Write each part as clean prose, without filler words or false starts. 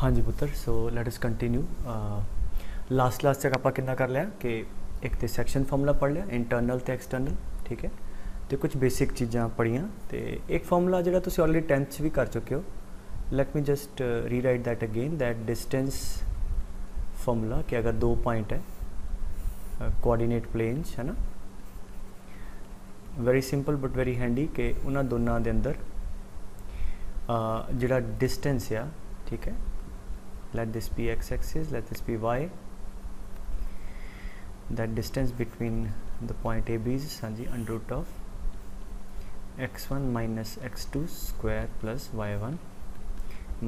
हाँ जी पुत्र, so let us continue. Last class तक आप कितना कर लिया कि एक तो सैक्शन फॉर्मूला पढ़ लिया, इंटरनल तो एक्सटर्नल, ठीक है। तो कुछ बेसिक चीज़ां पढ़ियाँ, तो एक फॉर्मूला जो तुम ऑलरेडी 10th भी कर चुके हो। Let me just rewrite that again, that distance formula कि अगर दो पॉइंट है कोऑर्डिनेट प्लेन्स है ना, very simple but very handy कि उन्होंने दोनों के अंदर जिहड़ा डिस्टेंस आ, ठीक है, let this be x axis, let this be y, that distance between the point a b is हाँ जी under root of x1 minus x2 square plus y1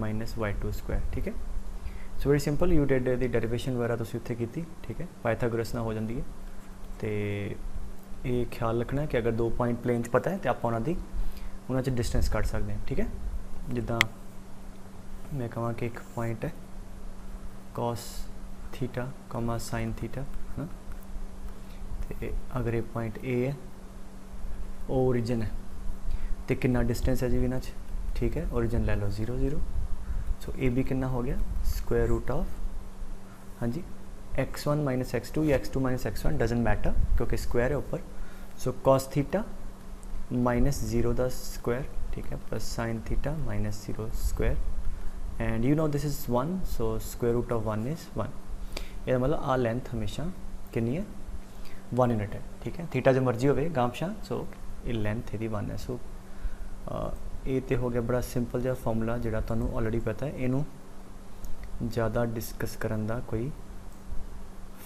minus y2 square, ठीक है। So very simple, you did the derivation वगैरह तुसीं उत्थे कीती, ठीक है, Pythagoras नाल हो जाती है। तो ये ख्याल रखना कि अगर दो पॉइंट प्लेन पता है तो आप उन्होंने च डिस्टेंस कट सकते हैं, ठीक है। जिदा मैं कहा कि एक पॉइंट है cos theta comma sine theta है ना, तो अगर ये पॉइंट ए है ओरिजिन है तो कितना डिस्टेंस है जी इन्हों, ठीक है। ओरिजिन ले लो 0 0, सो ए बी कितना हो गया स्क्वायर रूट ऑफ हाँ जी x1 माइनस x2 या x2 minus x1 doesn't matter क्योंकि स्क्वायर है ऊपर। सो कॉस थीटा माइनस 0 का स्क्वायर, ठीक है, plus sine theta minus 0 square and you know this is 1, so square root of 1 is 1। ये मतलब आ लेंथ हमेशा कितनी है 1 यूनिट है, ठीक है। थीटा जो मर्जी हो गांपशा, सो ये लेंथ यदि 1 है। सो ये तो हो गया बड़ा सिंपल जहा फॉर्मूला जोड़ा तुहानू ऑलरेडी पता है, इनू ज़्यादा डिस्कस करने का कोई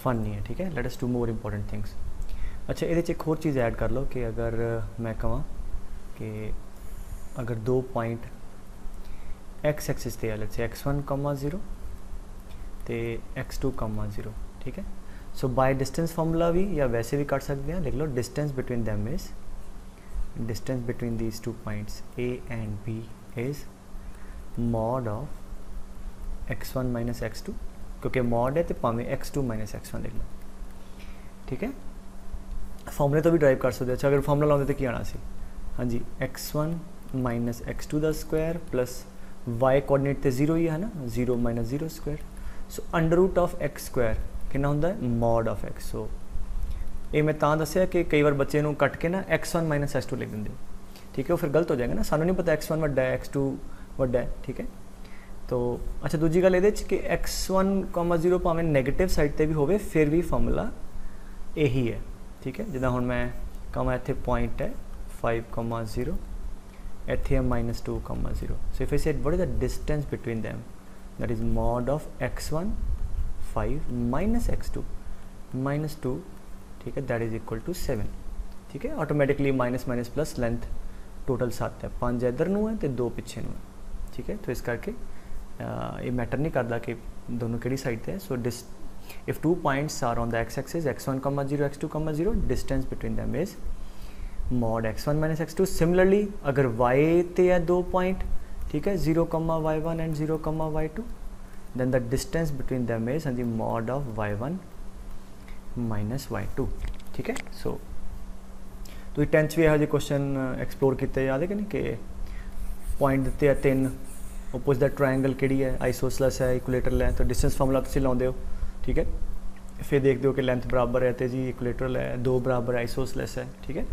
फन नहीं है, ठीक है। Let us do more important things. अच्छा, ये एक होर चीज़ ऐड कर लो कि अगर मैं कਹਾਂ कि अगर दो पॉइंट एक्स एक्सिस पे है, लेट्स से x1 कॉमा 0 तो x2 कॉमा 0, ठीक है। सो बाय डिस्टेंस फार्मूला भी या वैसे भी कर सकते हैं, लिख लो distance between them is distance between these two points a and b is mod of x1 minus x2, क्योंकि मॉड है तो भावें x2 माइनस x1 लिख लो, ठीक है। फॉर्मूले तो भी ड्राइव कर सकते। अच्छा, अगर फॉर्मूला लाते तो क्या आना सी, हाँ जी x1 माइनस x2 का स्क्वायर प्लस y कोऑर्डिनेट तो 0 ही है ना, 0 minus 0 square. So under root of x square कितना होंदा है मॉड ऑफ x। सो ये मैं तां दस्सिया कि कई बार बच्चे नूं कट के ना x1 माइनस x2 लिख देंगे, ठीक है, वो फिर गलत हो जाएगा ना, सानू नहीं पता x1 वड्डा है x2 वड्डा है, ठीक है। तो अच्छा, दूजी गल ये कि x1 0 भावें नैगेटिव साइड पर भी होवे फिर भी फॉर्मूला यही है, ठीक है। जिदा हुण मैं कहा इत्थे पॉइंट है 5 0, इत्थे है -2 0। So if I said what is the distance between them, that is mod of x1 5 minus x2 -2, ठीक है, दैट इज इक्वल टू 7, ठीक है। Automatically minus minus plus length total 7 है, 5 इधर नूं है तो 2 पिछे नूं है, ठीक है। तो इस करके ये मैटर नहीं करता कि दोनों किहड़ी साइड ते है। सो if two points are on the x-axis x1 0 x2 0, distance between them is mod x1 minus x2। similarly अगर y ते है दो पॉइंट, ठीक है, 0 y1 and 0 y2, then the distance between them is the mod of y1 minus y2, ठीक है। सो तो 10th भी यह क्वेश्चन एक्सप्लोर किए याद है कि नहीं, कि पॉइंट दिते है 3, ओपोजिट द ट्रायंगल किहड़ी है आइसोसलस है इक्विलेटरल है, तो डिस्टेंस फार्मूला तुसीं लाउंदे हो, ठीक है। फिर देखते हो कि लेंथ बराबर है तो जी इक्विलेटरल है, 2 बराबर आइसोसलस है, ठीक है।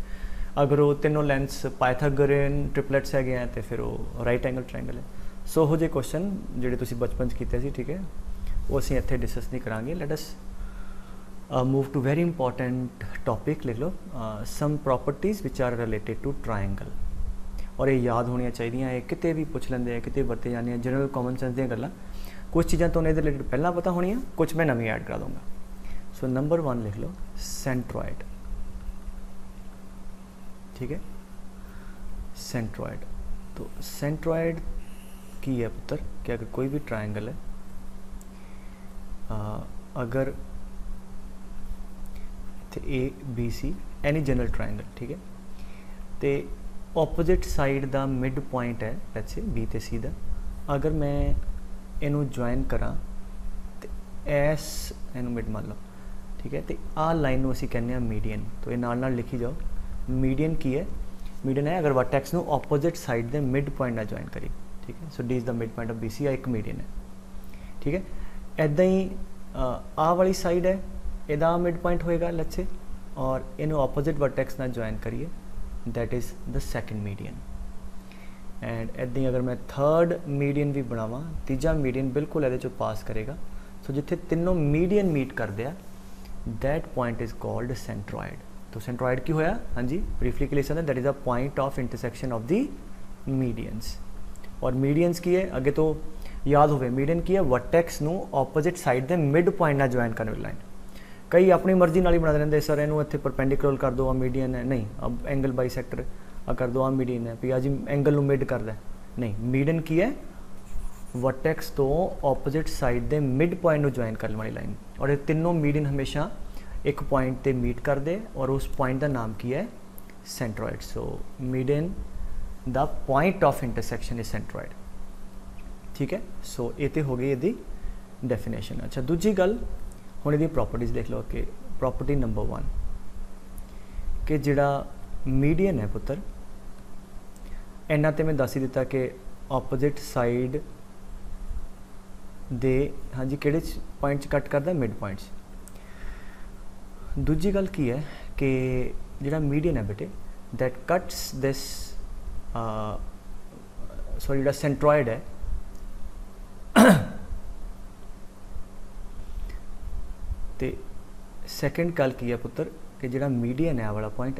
अगर वो तीनों लेंथस पाइथागोरियन ट्रिपलेट्स है गए हैं तो फिर वो राइट एंगल ट्रायंगल है। सो हो जे क्वेश्चन जिहड़े तुसीं बचपन कीते सी, ठीक है, वो असीं इत्थे डिस्कस नहीं करांगे। Let us move to very important topic, लिख लो some properties which are related to triangle. और ये याद होनी चाहिए, ये किते भी पूछ लेंदे, किते वरते जाने जनरल कॉमन सेंस दी गल्लां। कुछ चीज़ां तो उन्हें रिलेटेड पहला पता होनी, कुछ मैं नवी ऐड करा दूंगा। सो नंबर 1 लिख लो सेंट्रॉयड, ठीक है, सेंट्रॉयड। तो सेंट्रॉयड की है पुत्र कि अगर कोई भी ट्रायंगल है, अगर A B C any general triangle, ठीक है, तो ओपोजिट साइड का मिड पॉइंट है लेट्स से बी ते सी का, अगर मैं इनू ज्वाइन करा तो एस इनू मिड मान लो, ठीक है, तो आ लाइन असीं कहने मीडियन। तो ये नाल नाल लिखी जाओ, मीडियन की है, मीडियन है अगर वर्टेक्स नू ओपोजिट साइड दे मिड पॉइंट ना ज्वाइन करी, ठीक है। So D is the mid point of B C, एक मीडियन है। ठीक है। ऐदा ही आ वाली साइड है, इहदा मिड पॉइंट होएगा लेट्स से, और इनू ऑपोजिट वर्टेक्स नाल ज्वाइन करिए, that is the second median. And ऐदा ही अगर मैं थर्ड मीडियन भी बनावा, तीजा मीडियन बिल्कुल ये चो पास करेगा। सो जिथे तीनों मीडियन मीट करते हैं that point is called centroid. तो सेंट्रॉइड की होया, हाँ जी ब्रीफली क्लियर है, that is a point of intersection of the medians. और मीडियंस की है अगे तो याद होवे, मीडियन की है वर्टेक्स नू ऑपोजिट साइड के मिड पॉइंट ना ज्वाइन करने वाली लाइन। कई अपनी मर्जी नाल ही बना देंगे, सर इनू इत्थे परपेंडिकुलर कर दो, आ मीडियन है, नहीं अब एंगल बाईसेक्टर आ कर दो, आ मीडियन है, भी आ जी एंगल नू मिड कर दे, नहीं मीडियन की है वर्टेक्स तो ऑपोजिट साइड के मिड पॉइंट नू ज्वाइन करने वाली लाइन। और ये तीनों मीडियन हमेशा एक पॉइंट ते मीट करते और उस पॉइंट का नाम की है centroid. So median the point of intersection is centroid, ठीक है। सो ये तो हो गई यदि डेफिनेशन। अच्छा दूजी गल हुण इहदी प्रॉपर्टीज़ देख लो कि प्रॉपर्टी नंबर 1 कि जिहड़ा मीडियन है पुत्र, इन्ना तो मैं दस ही दिता कि ऑपोजिट साइड दे, हाँ जी किहड़े पॉइंट कट करता, मिड पॉइंट्स। दूजी गल की है कि जिहड़ा मीडियन है बेटे दैट कट्स दिस सॉरी जिहड़ा सेंट्रॉइड है तो सैकेंड गल की है पुत्र कि जिहड़ा मीडियन है वाला पॉइंट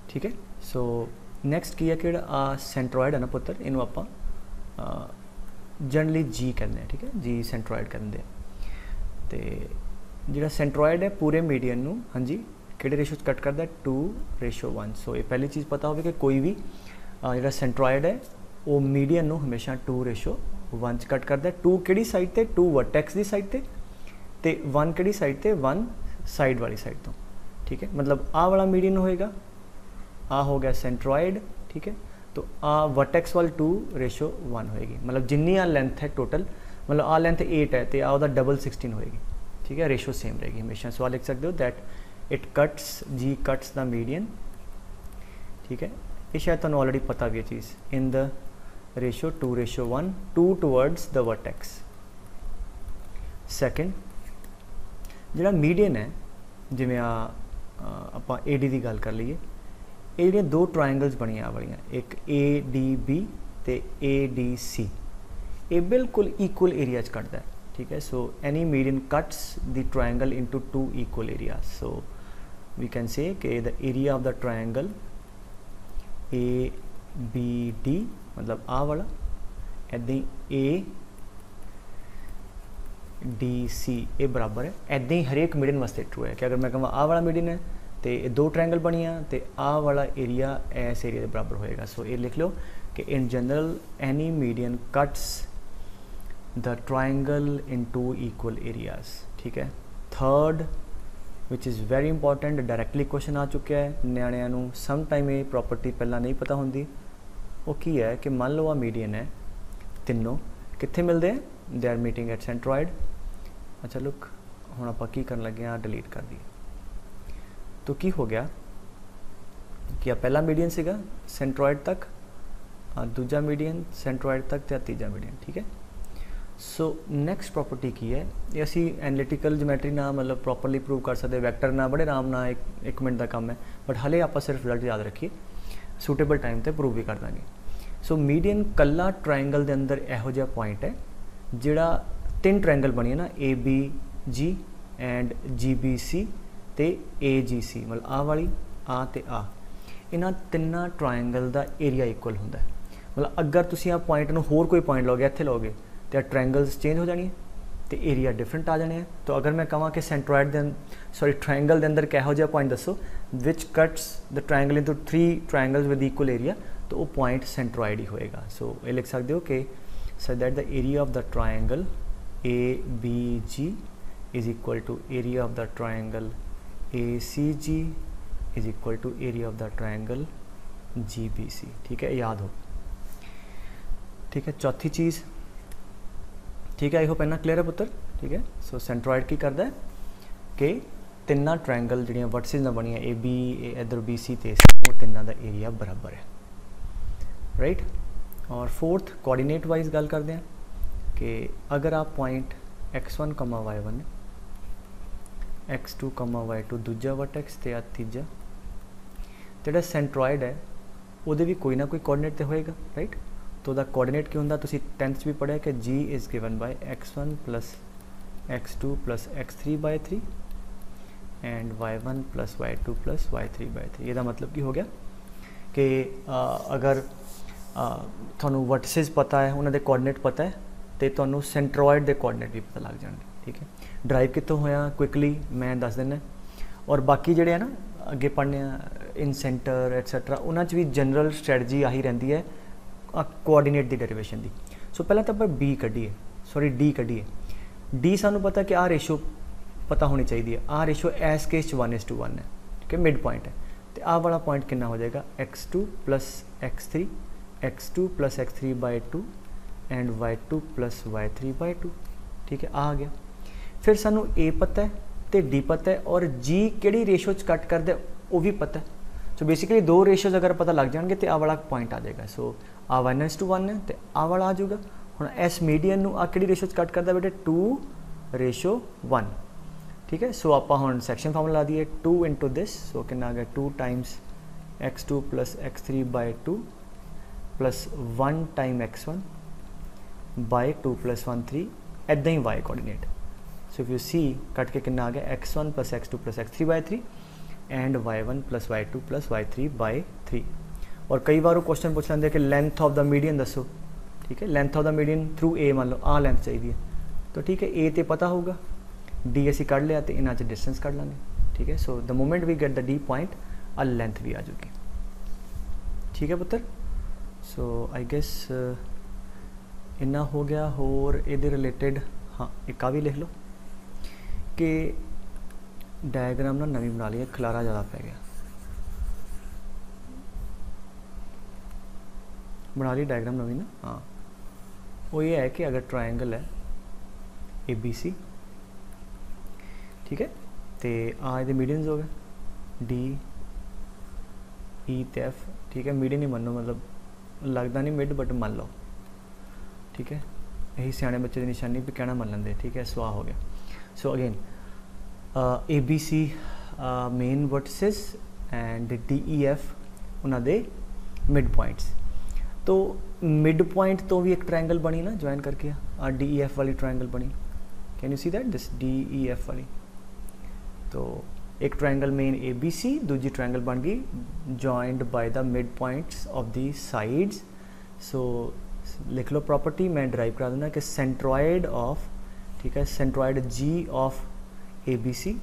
ठीक है। सो नैक्सट की है कि सेंट्रॉइड है ना पुत्र, इनू आप जनरली जी कहते हैं, ठीक है, जी सेंट्रॉइड कहते हैं। तो जिहड़ा सेंट्रॉइड है पूरे मीडियन नू, हाँ जी किहड़े रेशो कट करता है, 2:1। सो ये पहली चीज़ पता हो कि कोई भी जिहड़ा सेंट्रॉइड है वो मीडियन नू हमेशा 2:1 कट करता है। 2 किहड़ी साइड ते, 2 वर्टेक्स की साइड ते 1 किहड़ी साइड ते, 1 साइड वाली साइड तो, ठीक है। मतलब आ वाला मीडियन होएगा, आ हो गया सेंट्रॉइड, ठीक है। तो आ वर्टेक्स वाल 2:1 होएगी, मतलब जिन्नी आ लेंथ है टोटल, मतलब आ लेंथ 8 है तो आ डबल 16 होएगी, ठीक है। रेशो सेम रहेगी हमेशा। सो आ लिख सकते हो that it cuts, G cuts the median, ठीक है। ये शायद तुहानू ऑलरेडी पता भी है चीज़, in the ratio 2:1, 2 towards the vertex. Second जिहड़ा मीडियन है, जिवें आपां AD की गल कर लीए, ये जो 2 ट्रायंगल्स बनिया वालियां, एक ADB ते ADC, ये बिल्कुल इक्वल एरिया कटता है, ठीक है। So any median cuts the triangle into 2 equal area. So we can say कि the area of the triangle ABD, मतलब आ वाला, ऐदा ही ADC ये बराबर है, ऐदा ही हरेक मीडियन वास्ते ट्रू है कि अगर मैं कहूँ आ वाला मीडियन है तो 2 ट्रायंगल बनिया तो आ वाला एरिया इस एरिया के बराबर होएगा। सो ये लिख लो कि in general any median cuts the triangle in 2 equal areas, ठीक है। Third which is very important, directly question आ चुका है, न्याणिਆਂ ਨੂੰ सम टाइम ये प्रॉपर्टी पहला नहीं पता होंगी। वो की है कि मान लो आ मीडियन है, तीनों कित्थे मिलते हैं, they are meeting at centroid. अच्छा लुक हुण आपां की करन लगे हैं, डिलीट कर दिए। तो की हो गया कि पहला मीडियन सीगा सेंट्रॉइड तक, दूजा मीडियन सेंट्रॉइड तक, तो तीजा मीडियन, ठीक है। सो नैक्सट प्रॉपर्टी की है, ये असी एनालिटिकल ज्योमैट्री ना मतलब प्रॉपरली प्रूव कर सकते, वैक्टर ना बड़े आराम ना एक मिनट का काम है, बट हाले आप सिर्फ रिजल्ट याद रखिए, सूटेबल टाइम पर प्रूव भी कर देंगे। सो मीडियन कला ट्रायंगल के अंदर यहो जिहा पॉइंट है जिहड़ा 3 ट्रायंगल बनी है ना, ABG एंड GBC ते AGC, मतलब आ वाली आ ते आ, इन्हां तिन्ना ट्रायंगल का एरिया इक्वल होंदा है। मतलब अगर तुसीं आ पॉइंट नूं होर कोई पॉइंट लोगे, इत्थे लोगे तो ट्रायंगल्स चेंज हो जानी है तो एरिया डिफरेंट आ जाने हैं। तो अगर मैं कहां कि सेंट्रॉइड सॉरी ट्रायंगल के अंदर किहो जिहा पॉइंट दसो विच cuts the triangle into 3 triangles with equal area, तो वो पॉइंट सेंट्रॉइड ही होएगा। सो ये लिख सकते हो कि so that the area of the triangle ABG is equal to area of the triangle ACG is equal to area of the triangle GBC, ठीक है, याद हो, ठीक है। चौथी चीज़, ठीक है, आई होप इन्ना क्लियर है पुत्र, ठीक है। सो सेंट्रॉइड की करता है कि तिना ट्रायंगल जिहड़ियां वर्टिसेस नाल बनियां ए बी इधर बी सी ते वो तिना दा एरिया बराबर है, राइट। और फोर्थ कोआर्डिनेट वाइज गल करते हैं कि अगर आप पॉइंट x1 कमा y1 x2 कमा y2 दूजा वर्टेक्स ते तीजा जिहड़ा सेंट्रॉइड है उहदे भी कोई ना कोई कोआर्डिनेट तो होएगा, राइट। तो दा कोआर्डिनेट की हुंदा तुसीं 10th भी पढ़िया कि g is given by x1 plus x2 plus x3 by 3 and y1 plus y2 plus y3 by 3। ਇਹਦਾ मतलब की हो गया कि अगर ਤੁਹਾਨੂੰ वर्टिसेस पता है उन्होंने कोआर्डिनेट पता है तो ਤੁਹਾਨੂੰ सेंट्रॉइड के कोआर्डिनेट भी पता लग जाएंगे, ठीक है। ड्राइव कितों होया क्विकली मैं दस देना, और बाकी जोड़े है ना अगे पढ़ने इन सेंटर एटसैट्रा उन्होंने भी जनरल स्ट्रैटजी आही रही है कोआर्डिनेट की डेरिवेशन की। सो पहले तो आप बी कढ़ीए, सॉरी डी कढ़ीए। डी सानू पता कि आ रेशो पता होनी चाहिए, आ रेशो एस केस 1:1 है, ठीक है, मिड पॉइंट है। तो आ वाला पॉइंट कितना हो जाएगा x2 plus x3 x2 plus x3 by 2 and y2 plus y3 by 2, ठीक है, आ गया। फिर सानू ए पता है तो डी पता है और जी किहड़ी रेशो च कट करदे वो भी पता है। सो बेसिकली दो रेशोज अगर पता लग जाएंगे तो आ वाला पॉइंट आ जाएगा। सो आ 1:1 है तो आ वाला आ जाऊगा। हुण इस मीडियन नू आ किहड़ी रेशो च कट करदा बेटे 2:1, ठीक है। सो आप हुण सैक्शन फार्मूला ला दिए 2 इंटू दिस, सो कितना आ गया 2 times x2 plus x3 by 2 plus 1 time x1 by 2 plus 1 3 ऐदा ही y coordinate. So if you see cut के कितना आ गया x1 plus x2 plus x3 by 3 and y1 plus y2 plus y3 by 3। और कई बार वो क्वेश्चन पूछ लेंगे कि लेंथ ऑफ द मीडियन दसो, ठीक है, length of the median through a मान लो आ लेंथ चाहिए, तो ठीक है ए तो पता होगा, डी असी कढ़ लिया तो इन्हों च डिस्टेंस कढ़ लेंगे, ठीक है। So the moment we get the D point आ लेंथ भी आ जाएगी, ठीक है पुत्र। सो आई गेस इन्ना हो गया। होर ये रिलेटेड हाँ एक आ भी लिख लो कि डायग्राम ना नवी बना ली, खलारा ज़्यादा पै गया, बना ली डायग्राम नवी ना। हाँ वो ये है कि अगर ट्रायंगल है ABC, ठीक है, तो आ ये मीडियंस हो गए D E ते F, ठीक है। मीडियन ही मनो मतलब लगता नहीं मिड बट मान लो, ठीक है, यही सियाने बच्चे की निशानी भी कहना मन लेंगे, ठीक है। सो आ हो गया। So again ABC main vertices and DEF उन्होंने मिड पॉइंट्स। तो मिड पॉइंट तो भी एक ट्रायंगल बनी ना ज्वाइन करके DEF वाली ट्रायंगल बनी, can you see that this DEF वाली। तो एक ट्रायंगल मेन ABC, दूजी ट्रायंगल बन गई joined by the mid points of the sides. So लिख लो प्रॉपर्टी, मैं ड्राइव करा दूंगा कि सेंट्रॉइड ऑफ, ठीक है, centroid G of ABC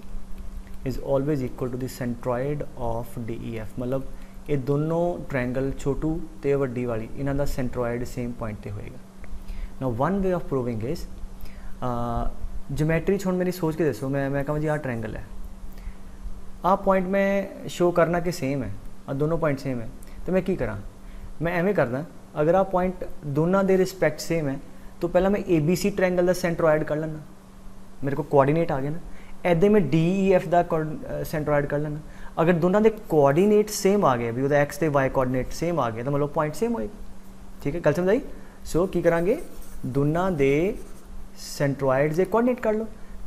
is always equal to the centroid of DEF। मतलब ये दोनों ट्रायंगल छोटू ते वड्डी वाली इन्हां दा सेंट्रॉइड सेम पॉइंट ते होएगा। Now one way of proving is geometry हुण मेरी सोच के दसो, मैं कहूँ जी आ ट्रायंगल है, आ पॉइंट में शो करना कि सेम है, आ दोनों पॉइंट सेम है, तो मैं की करा, मैं एवें करदा अगर आ पॉइंट दोनों दे रिस्पैक्ट सेम है तो पहला मैं ABC ट्रायंगल का सेंट्रॉइड कर लेना, मेरे को कोऑर्डिनेट आ गया ना। ऐदे मैं DEF का सेंट्रॉइड कर लेना। अगर दोनों के कोऑर्डिनेट सेम आ गए भी वो एक्स ते वाई कोऑर्डिनेट सेम आ गया तो मतलब पॉइंट सेम होएगा, ठीक है, गल समझ आई। सो की करांगे दोनों के सेंट्रॉइड के कोऑर्डिनेट कर लो,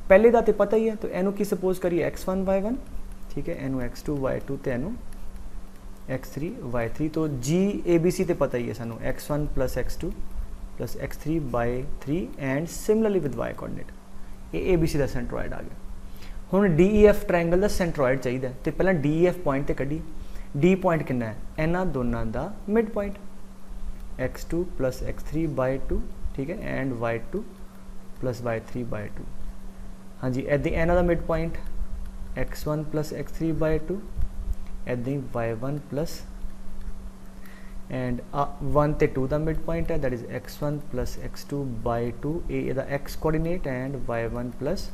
पहले का तो पता ही है, तो इनू की सपोज करिए x1 y1, ठीक है, इनू x2 y2 तो इनू x3 y3। तो ABC तो पता ही है सानू x1 plus x2 plus x3 by 3 and similarly with y coordinate, ये ABC का सेंट्रॉइड आ गया। हुण DEF ट्रायंगल का सेंट्रॉइड चाहिए तो पहला DEF पॉइंट तो कढ़ी, D पॉइंट कितना है इन्हां दोनों का mid point x2 plus x3 by 2, ठीक है, and y2 plus y3 by 2। हाँ जी, ऐदा इन्हां दा mid point x1 plus x3 by 2, ऐदा ही y1 प्लस एंड 1 ते 2 का मिड पॉइंट है that is x1 plus x2 by 2, ये x coordinate and y1 plus,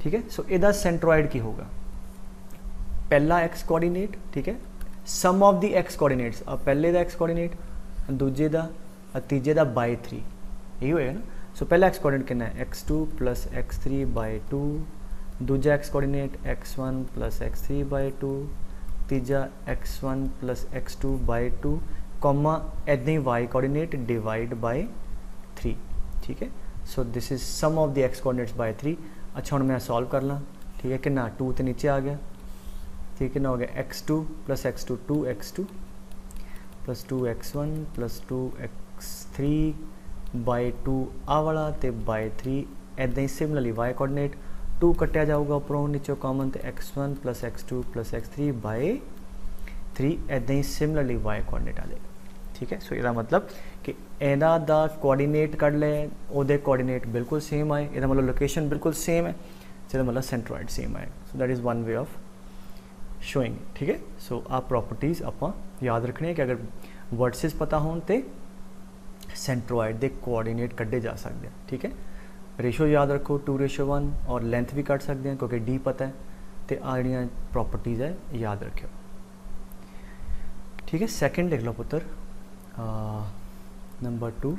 ठीक है। सो इसका सेंट्रॉइड की होगा पहला x कोऑर्डिनेट, ठीक है, सम ऑफ द x कोऑर्डिनेट्स, पहले का x कोऑर्डिनेट दूजे का तीजे का बाय 3, यही होएगा ना। सो पहला x कोऑर्डिनेट कितना है x2 प्लस x3 बाय 2 दूजा X coordinate x1 plus x3 by 2, तीजा x1 plus x2 by 2, comma इदां ही y कोऑर्डिनेट डिवाइड बाय 3, ठीक है। So this is sum of the X coordinates by 3। अच्छा हुण मैं सॉल्व कर ला, ठीक है, कितना 2 तो नीचे आ गया, ठीक है, ना हो गया x2 plus x2 2x2 plus 2x1 plus 2x3 by 2 आ वाला ते बाय 3, इदां ही सिमिलरली y कोऑर्डिनेट 2 कटिया जाऊगा उपरों नीचे कॉमन तो x1 plus x2 plus x3 by 3, इदां ही सिमिलरली y कोऑर्डिनेट आ जाएगा, ठीक है। सो इसका मतलब कि इहदा दा कोऑर्डिनेट कढ़ ले, उहदे कोऑर्डिनेट बिल्कुल सेम आए, इसका मतलब लोकेशन बिल्कुल सेम है, जिसका मतलब सेंट्रोइड सेम आए। सो that is one way of showing, ठीक है। सो आ प्रॉपर्टीज़ आपां याद रखनी है कि अगर वर्टिसेस पता होण ते सेंट्रोइड के कोऑर्डिनेट कढ़े जा सकते हैं, ठीक है। रेशो याद रखो 2:1 और लेंथ भी कट सकते हैं क्योंकि डी पता है, तो आ जड़ियाँ प्रॉपर्टीज़ है याद रखियो, ठीक है। सैकेंड लिख लो पुत्र, नंबर 2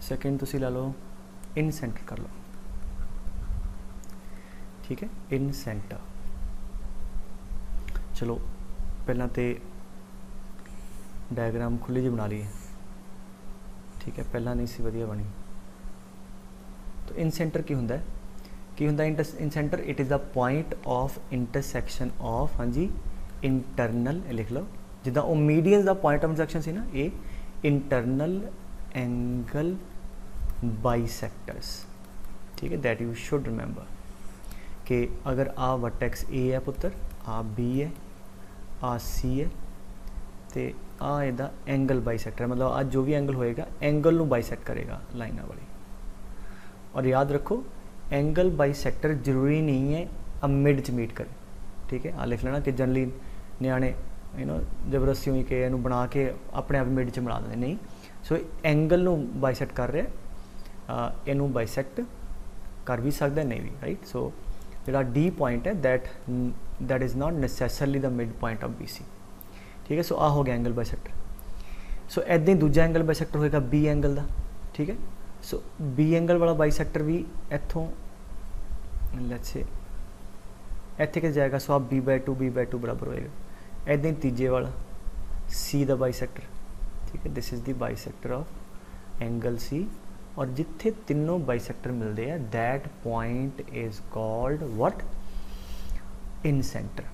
सैकेंड तुसी ला लो इन सेंटर कर लो, ठीक है, इन सेंटर। चलो पहला तो डायग्राम खुली जी बना लीए, ठीक है, पहला नहीं सी वधिया बनी। तो इन सेंटर की हुंदा है, की हुंदा in centre, it is the point of intersection of, हाँ जी, इंटरनल लिख लो, जिदा वो मीडियन का पॉइंट ऑफ इंटरसैक्शन सी ना, ये इंटरनल एंगल बाइसेक्टर्स, ठीक है, दैट यू शुड रिमेंबर कि अगर आ वर्टेक्स ए है पुत्र, आ बी है, आ सी है, तो आ इहदा एंगल बाइसेक्टर, मतलब आज जो भी एंगल होएगा एंगल नू बाइसेक्ट करेगा लाइना वाली। और याद रखो एंगल बाइसेक्टर जरूरी नहीं है अब मिड च मीट करे, ठीक है। आ लिख लेना कि जनरली न्याणे जबरदस्ती हुई कि इनू बना के अपने आप मिड च बना देंगे, नहीं। सो एंगल नू बाइसेक्ट कर रहा, इनू बाइसेक्ट कर भी सकता है, नहीं भी, राइट। सो जो डी पॉइंट है that is not necessarily the mid point of B C, ठीक है। सो आ हो गया एंगल बाइसेक्टर। सो इदां ही दूजा एंगल बाइसेक्टर होएगा बी एंगल का, ठीक है। सो बी एंगल वाला बाइसेक्टर भी इत्थों लेट्स से इत्थे कि जाएगा, सो आप b/2 बराबर होएगा। इदां ही तीजे वाला सी दा बाइसेक्टर, ठीक है, this is the bisector of angle C, और जिथे तीनों बाइसेक्टर मिलते हैं that point is called what, in centre,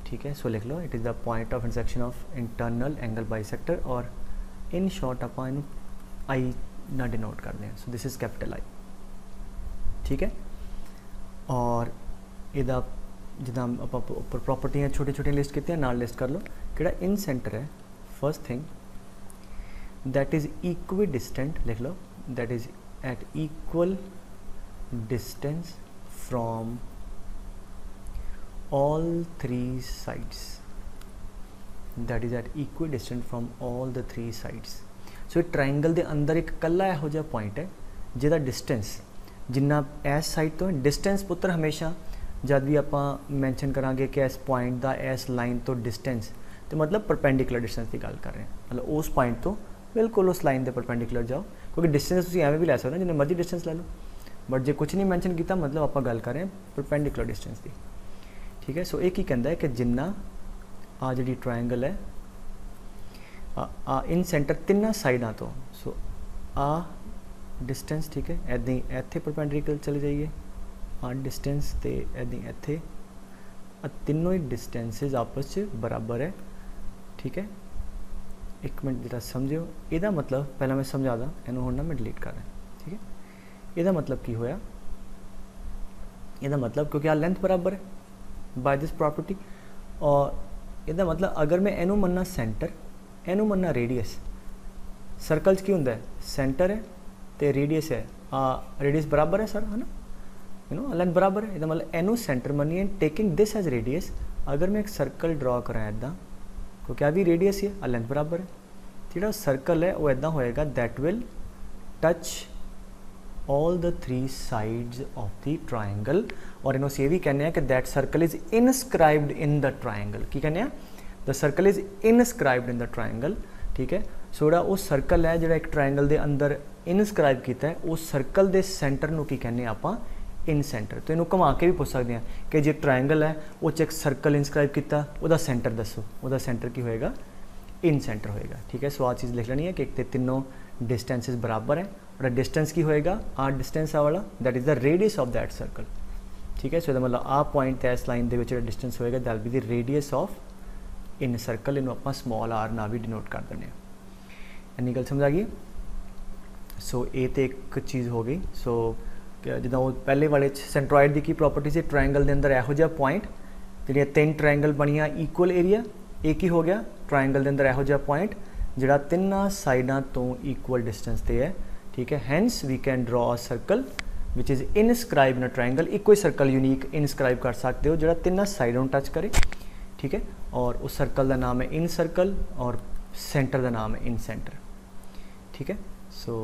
ठीक है। सो लिख लो it is the point of intersection of internal angle bisector, और इन शॉर्ट आप आई ना डिनोट कर दें। So this is capital I, ठीक है। और इहदा जिदा आप उपर प्रॉपर्टियाँ छोटी छोटी लिस्ट की नाल लिस्ट कर लो, कि इन सेंटर है first thing that is equidistant, लिख लो that is at equal distance from all three sides, that is at equidistant from all the three sides। so triangle के अंदर एक कला यहो जिहा पॉइंट है जिहदा डिस्टेंस जिन्ना इस साइड तो डिस्टेंस पुत्र हमेशा जब भी आप मैंशन करांगे कि इस पॉइंट का इस लाइन तो डिस्टेंस, तो मतलब परपेंडिकुलर डिस्टेंस की गल कर रहे हैं, मतलब उस पॉइंट तो बिल्कुल उस लाइन के परपेंडिकुलर जाओ, क्योंकि डिस्टेंस तुसीं एवें भी लै सकते हो जिन्ने मर्जी डिस्टेंस ले लो, बट जो कुछ नहीं मैंशन किया मतलब आप गल कर रहे हैं परपेंडिकुलर डिस्टेंस की, ठीक है। सो एक ही कहता है कि जिन्ना आ जी ट्रायंगल है इन सेंटर तिना साइडों तो, सो आ डिस्टेंस, ठीक है, इदां ही इत्थे परपेंडिकुलर चले जाइए आ डिस्टेंस, तो इदां ही इत्थे तीनों ही डिस्टेंसिस आपस में बराबर है, ठीक है। एक मिनट जरा समझो, यदा मतलब पहला मैं समझा दा, इनू हुण ना मैं डिलीट कर रहा, ठीक है। यदा मतलब की होया, यदा मतलब क्योंकि आ लेंथ बराबर है बाय दिस प्रॉपर्टी, और यदा मतलब अगर मैं इनू मनना सेंटर, इनू मनना रेडियस, सर्कल की होंगे सेंटर है तो रेडियस है, रेडियस बराबर है सर, है ना, लेंथ बराबर है, मतलब इनू सेंटर मनिए टेकिंग दिस एज रेडियस। अगर मैं एक सर्कल ड्रॉ करा इदा, क्योंकि आ भी रेडियस ही है, लेंथ बराबर है, जो सर्कल है वो इदा होएगा that will touch all the three sides of the triangle, और इन्हों ये भी कहने हैं कि that circle is inscribed in the triangle, की कहने हैं the circle is inscribed in the triangle, ठीक है। सो जो वो सर्कल है जो एक ट्रायंगल के अंदर ਇਨਸਕ੍ਰਾइब ਕੀਤਾ ਹੈ ਉਹ ਸਰਕਲ ਦੇ ਸੈਂਟਰ ਨੂੰ ਕੀ ਕਹਿੰਦੇ ਆਪਾਂ इन सेंटर। तो इनू घुमा के भी पूछ सकते हैं कि जो ट्रायंगल है वो एक सर्कल इनस्क्राइब किया वह सेंटर दसो, वह सेंटर की होएगा इन सेंटर होएगा। ठीक है, सो आ चीज़ लिख लेनी है कि एक तो तीनों डिस्टेंसेस बराबर है और डिस्टेंस की होएगा आ डिस्टेंस आ वाला that is the radius of that circle. ठीक है, सो मतलब आ पॉइंट इस लाइन के डिस्टेंस होएगा that be the radius of in circle. इनू आप स्मॉल आर ना भी डिनोट कर दें। इन्नी गल समझ आ गई। सो ये तो एक चीज़ हो गई। सो जिदा वो पहले वाले सेंट्रॉइड की की प्रॉपर्टी से ट्रायंगल के अंदर यहो जिहा पॉइंट जिहड़ियां तीन ट्रायंगल बनिया इक्वल एरिया, एक ही हो गया ट्रायंगल के अंदर यहो जिहा पॉइंट जिहड़ा तिन्नां साइडां तो इक्वल डिस्टेंस ते है। ठीक है, hence we can draw a circle which is inscribe in a triangle. इको ही सर्कल यूनीक इनस्क्राइब कर सकते हो जिहड़ा तिन्नां साइडों टच करे। ठीक है, और उस सर्कल का नाम है इन सर्कल और सेंटर का नाम है इन सेंटर। ठीक है, सो